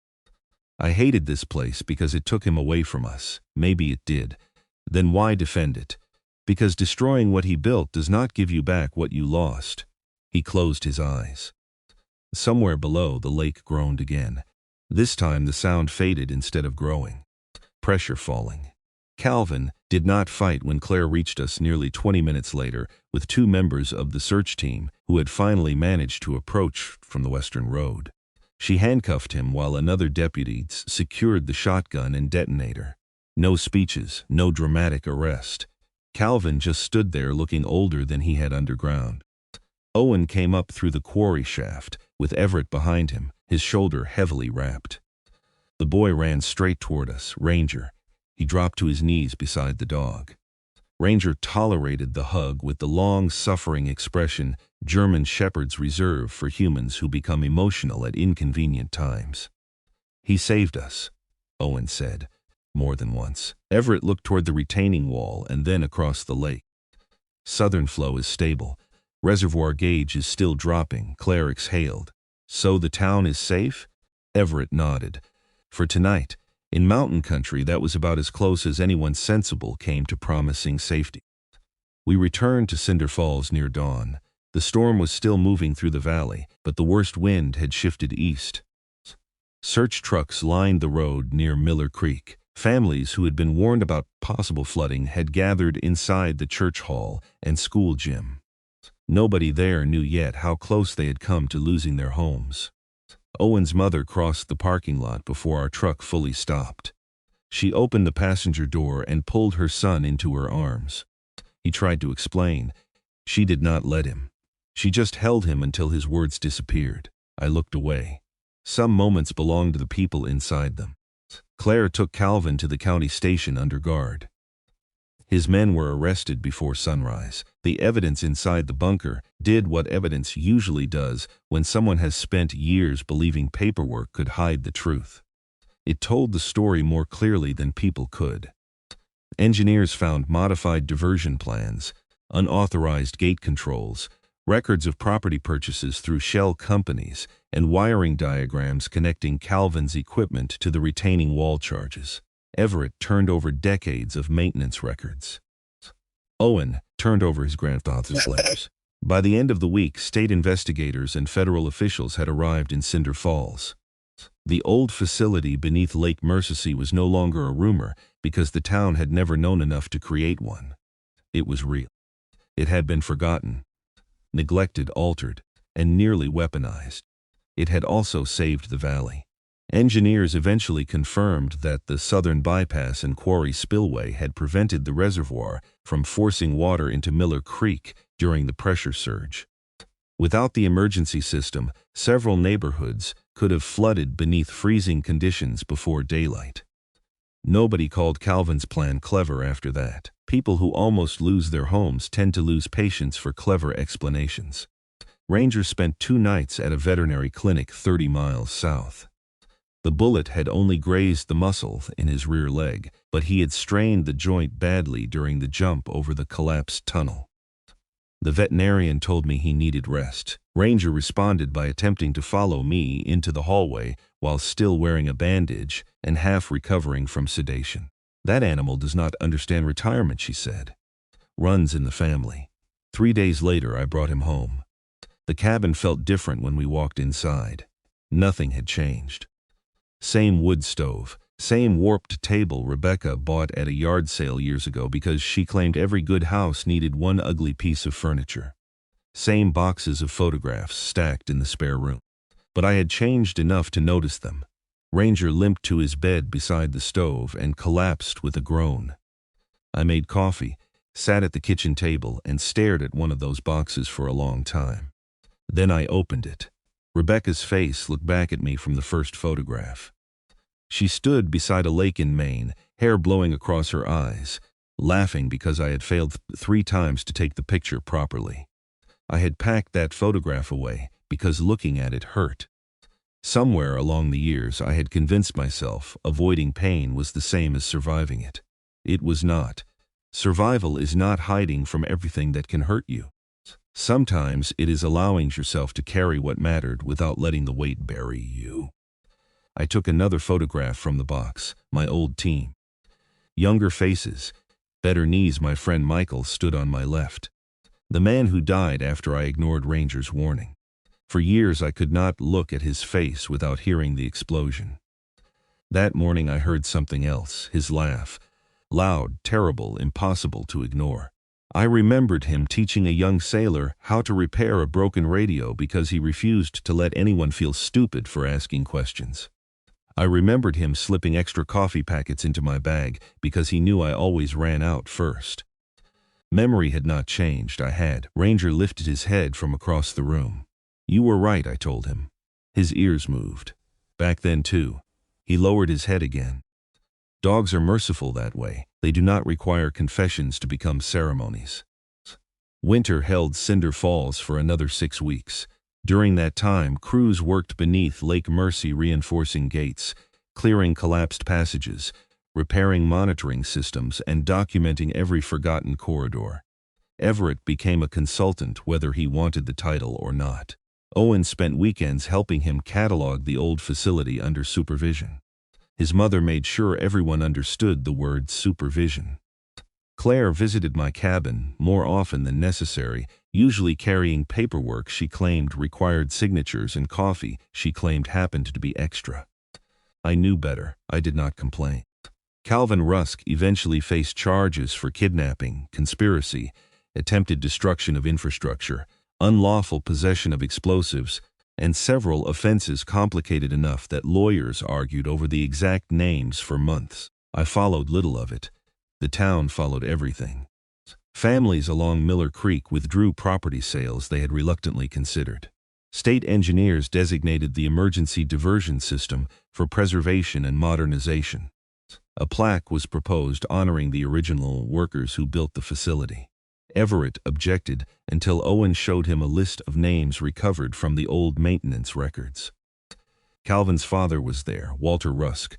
A: I hated this place because it took him away from us. Maybe it did. Then why defend it? Because destroying what he built does not give you back what you lost. He closed his eyes. Somewhere below, the lake groaned again. This time the sound faded instead of growing. Pressure falling. Calvin did not fight when Claire reached us nearly 20 minutes later with 2 members of the search team who had finally managed to approach from the western road. She handcuffed him while another deputy secured the shotgun and detonator. No speeches, no dramatic arrest. Calvin just stood there looking older than he had underground. Owen came up through the quarry shaft, with Everett behind him, his shoulder heavily wrapped. The boy ran straight toward us. Ranger. He dropped to his knees beside the dog. Ranger tolerated the hug with the long-suffering expression German shepherds reserve for humans who become emotional at inconvenient times. He saved us, Owen said, more than once. Everett looked toward the retaining wall and then across the lake. Southern flow is stable. Reservoir gauge is still dropping, Claire exhaled. So the town is safe? Everett nodded. For tonight, in mountain country, that was about as close as anyone sensible came to promising safety. We returned to Cinder Falls near dawn. The storm was still moving through the valley, but the worst wind had shifted east. Search trucks lined the road near Miller Creek. Families who had been warned about possible flooding had gathered inside the church hall and school gym. Nobody there knew yet how close they had come to losing their homes. Owen's mother crossed the parking lot before our truck fully stopped. She opened the passenger door and pulled her son into her arms. He tried to explain. She did not let him. She just held him until his words disappeared. I looked away. Some moments belonged to the people inside them. Claire took Calvin to the county station under guard. His men were arrested before sunrise. The evidence inside the bunker did what evidence usually does when someone has spent years believing paperwork could hide the truth. It told the story more clearly than people could. Engineers found modified diversion plans, unauthorized gate controls, records of property purchases through shell companies, and wiring diagrams connecting Calvin's equipment to the retaining wall charges. Everett turned over decades of maintenance records. Owen turned over his grandfather's letters. By the end of the week, state investigators and federal officials had arrived in Cinder Falls. The old facility beneath Lake Mercer was no longer a rumor because the town had never known enough to create one. It was real. It had been forgotten. neglected, altered, and nearly weaponized. It had also saved the valley. Engineers eventually confirmed that the southern bypass and quarry spillway had prevented the reservoir from forcing water into Miller Creek during the pressure surge. Without the emergency system, several neighborhoods could have flooded beneath freezing conditions before daylight. Nobody called Calvin's plan clever after that. People who almost lose their homes tend to lose patience for clever explanations. Ranger spent 2 nights at a veterinary clinic 30 miles south. The bullet had only grazed the muscle in his rear leg, but he had strained the joint badly during the jump over the collapsed tunnel. The veterinarian told me he needed rest. Ranger responded by attempting to follow me into the hallway while still wearing a bandage and half recovering from sedation. "That animal does not understand retirement," she said. "Runs in the family." 3 days later, I brought him home. The cabin felt different when we walked inside. Nothing had changed. Same wood stove, same warped table Rebecca bought at a yard sale years ago because she claimed every good house needed one ugly piece of furniture. Same boxes of photographs stacked in the spare room. But I had changed enough to notice them. Ranger limped to his bed beside the stove and collapsed with a groan. I made coffee, sat at the kitchen table, and stared at one of those boxes for a long time. Then I opened it. Rebecca's face looked back at me from the first photograph. She stood beside a lake in Maine, hair blowing across her eyes, laughing because I had failed 3 times to take the picture properly. I had packed that photograph away because looking at it hurt. Somewhere along the years, I had convinced myself avoiding pain was the same as surviving it. It was not. Survival is not hiding from everything that can hurt you. Sometimes it is allowing yourself to carry what mattered without letting the weight bury you. I took another photograph from the box, my old team. Younger faces, better knees. My friend Michael stood on my left. The man who died after I ignored Ranger's warning. For years I could not look at his face without hearing the explosion. That morning I heard something else, his laugh. Loud, terrible, impossible to ignore. I remembered him teaching a young sailor how to repair a broken radio because he refused to let anyone feel stupid for asking questions. I remembered him slipping extra coffee packets into my bag because he knew I always ran out first. Memory had not changed, I had. Ranger lifted his head from across the room. "You were right," I told him. His ears moved. Back then, too. He lowered his head again. Dogs are merciful that way. They do not require confessions to become ceremonies. Winter held Cinder Falls for another 6 weeks. During that time, crews worked beneath Lake Mercer reinforcing gates, clearing collapsed passages, repairing monitoring systems, and documenting every forgotten corridor. Everett became a consultant whether he wanted the title or not. Owen spent weekends helping him catalog the old facility under supervision. His mother made sure everyone understood the word supervision. Claire visited my cabin more often than necessary, usually carrying paperwork she claimed required signatures and coffee she claimed happened to be extra. I knew better. I did not complain. Calvin Rusk eventually faced charges for kidnapping, conspiracy, attempted destruction of infrastructure, unlawful possession of explosives, and several offenses complicated enough that lawyers argued over the exact names for months. I followed little of it. The town followed everything. Families along Miller Creek withdrew property sales they had reluctantly considered. State engineers designated the emergency diversion system for preservation and modernization. A plaque was proposed honoring the original workers who built the facility. Everett objected until Owen showed him a list of names recovered from the old maintenance records. Calvin's father was there, Walter Rusk,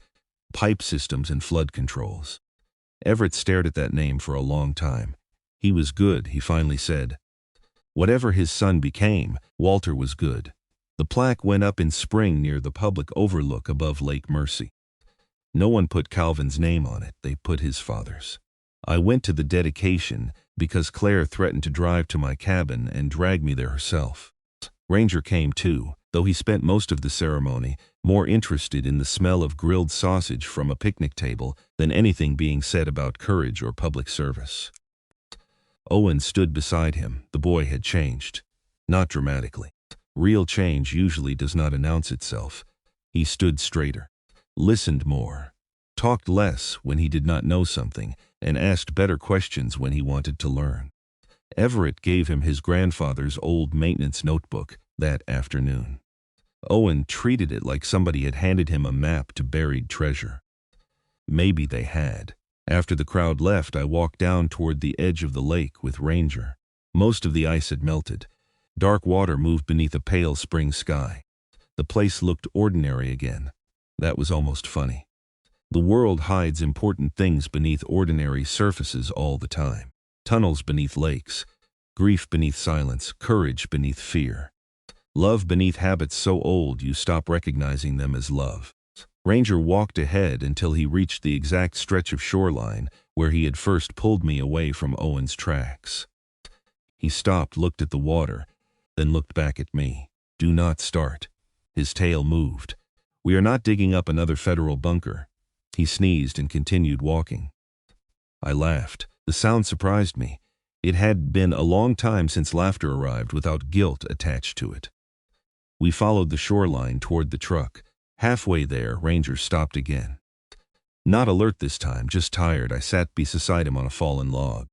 A: pipe systems and flood controls. Everett stared at that name for a long time. He was good, he finally said. Whatever his son became, Walter was good. The plaque went up in spring near the public overlook above Lake Mercer. No one put Calvin's name on it, they put his father's. I went to the dedication because Claire threatened to drive to my cabin and drag me there herself. Ranger came too, though he spent most of the ceremony more interested in the smell of grilled sausage from a picnic table than anything being said about courage or public service. Owen stood beside him. The boy had changed. not dramatically. Real change usually does not announce itself. He stood straighter, listened more, talked less when he did not know something, and asked better questions when he wanted to learn. Everett gave him his grandfather's old maintenance notebook that afternoon. Owen treated it like somebody had handed him a map to buried treasure. Maybe they had. After the crowd left, I walked down toward the edge of the lake with Ranger. Most of the ice had melted. Dark water moved beneath a pale spring sky. The place looked ordinary again. That was almost funny. The world hides important things beneath ordinary surfaces all the time. Tunnels beneath lakes, grief beneath silence, courage beneath fear. Love beneath habits so old you stop recognizing them as love. Ranger walked ahead until he reached the exact stretch of shoreline where he had first pulled me away from Owen's tracks. He stopped, looked at the water, then looked back at me. "Do not start." His tail moved. "We are not digging up another federal bunker." He sneezed and continued walking. I laughed. The sound surprised me. It had been a long time since laughter arrived without guilt attached to it. We followed the shoreline toward the truck. Halfway there, Ranger stopped again. Not alert this time, just tired, I sat beside him on a fallen log.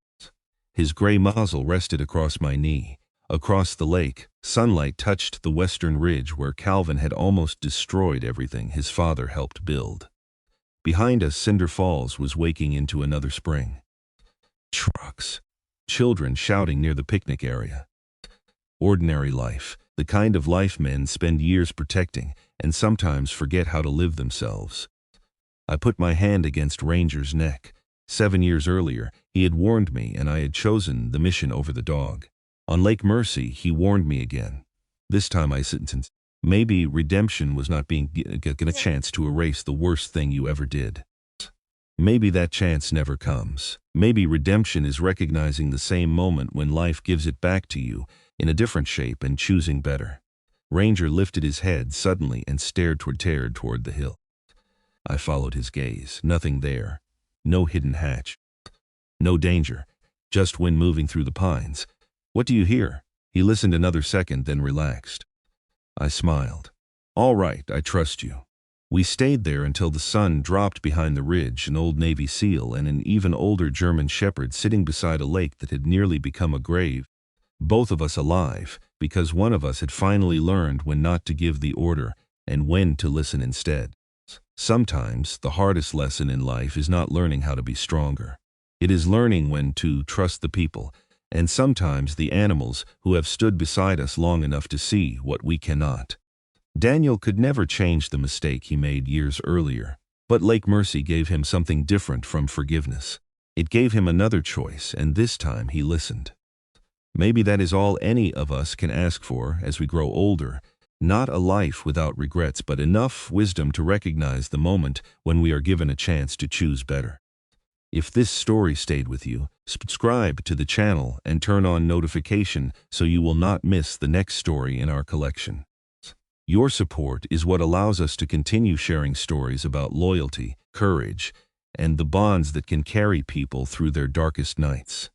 A: His gray muzzle rested across my knee. Across the lake, sunlight touched the western ridge where Calvin had almost destroyed everything his father helped build. Behind us, Cinder Falls was waking into another spring. Trucks. Children shouting near the picnic area. Ordinary life, the kind of life men spend years protecting and sometimes forget how to live themselves. I put my hand against Ranger's neck. 7 years earlier, he had warned me and I had chosen the mission over the dog. On Lake Mercy, he warned me again. This time I said, maybe redemption was not being given a chance to erase the worst thing you ever did. Maybe that chance never comes. Maybe redemption is recognizing the same moment when life gives it back to you in a different shape and choosing better. Ranger lifted his head suddenly and stared toward the hill. I followed his gaze. Nothing there. No hidden hatch. No danger. Just wind moving through the pines. "What do you hear?" He listened another second, then relaxed. I smiled. "All right, I trust you." We stayed there until the sun dropped behind the ridge, an old Navy SEAL and an even older German Shepherd sitting beside a lake that had nearly become a grave. Both of us alive, because one of us had finally learned when not to give the order and when to listen instead. Sometimes the hardest lesson in life is not learning how to be stronger. It is learning when to trust the people, and sometimes the animals who have stood beside us long enough to see what we cannot. Daniel could never change the mistake he made years earlier, but Lake Mercy gave him something different from forgiveness. It gave him another choice, and this time he listened. Maybe that is all any of us can ask for as we grow older, not a life without regrets, but enough wisdom to recognize the moment when we are given a chance to choose better. If this story stayed with you, subscribe to the channel and turn on notification so you will not miss the next story in our collection. Your support is what allows us to continue sharing stories about loyalty, courage, and the bonds that can carry people through their darkest nights.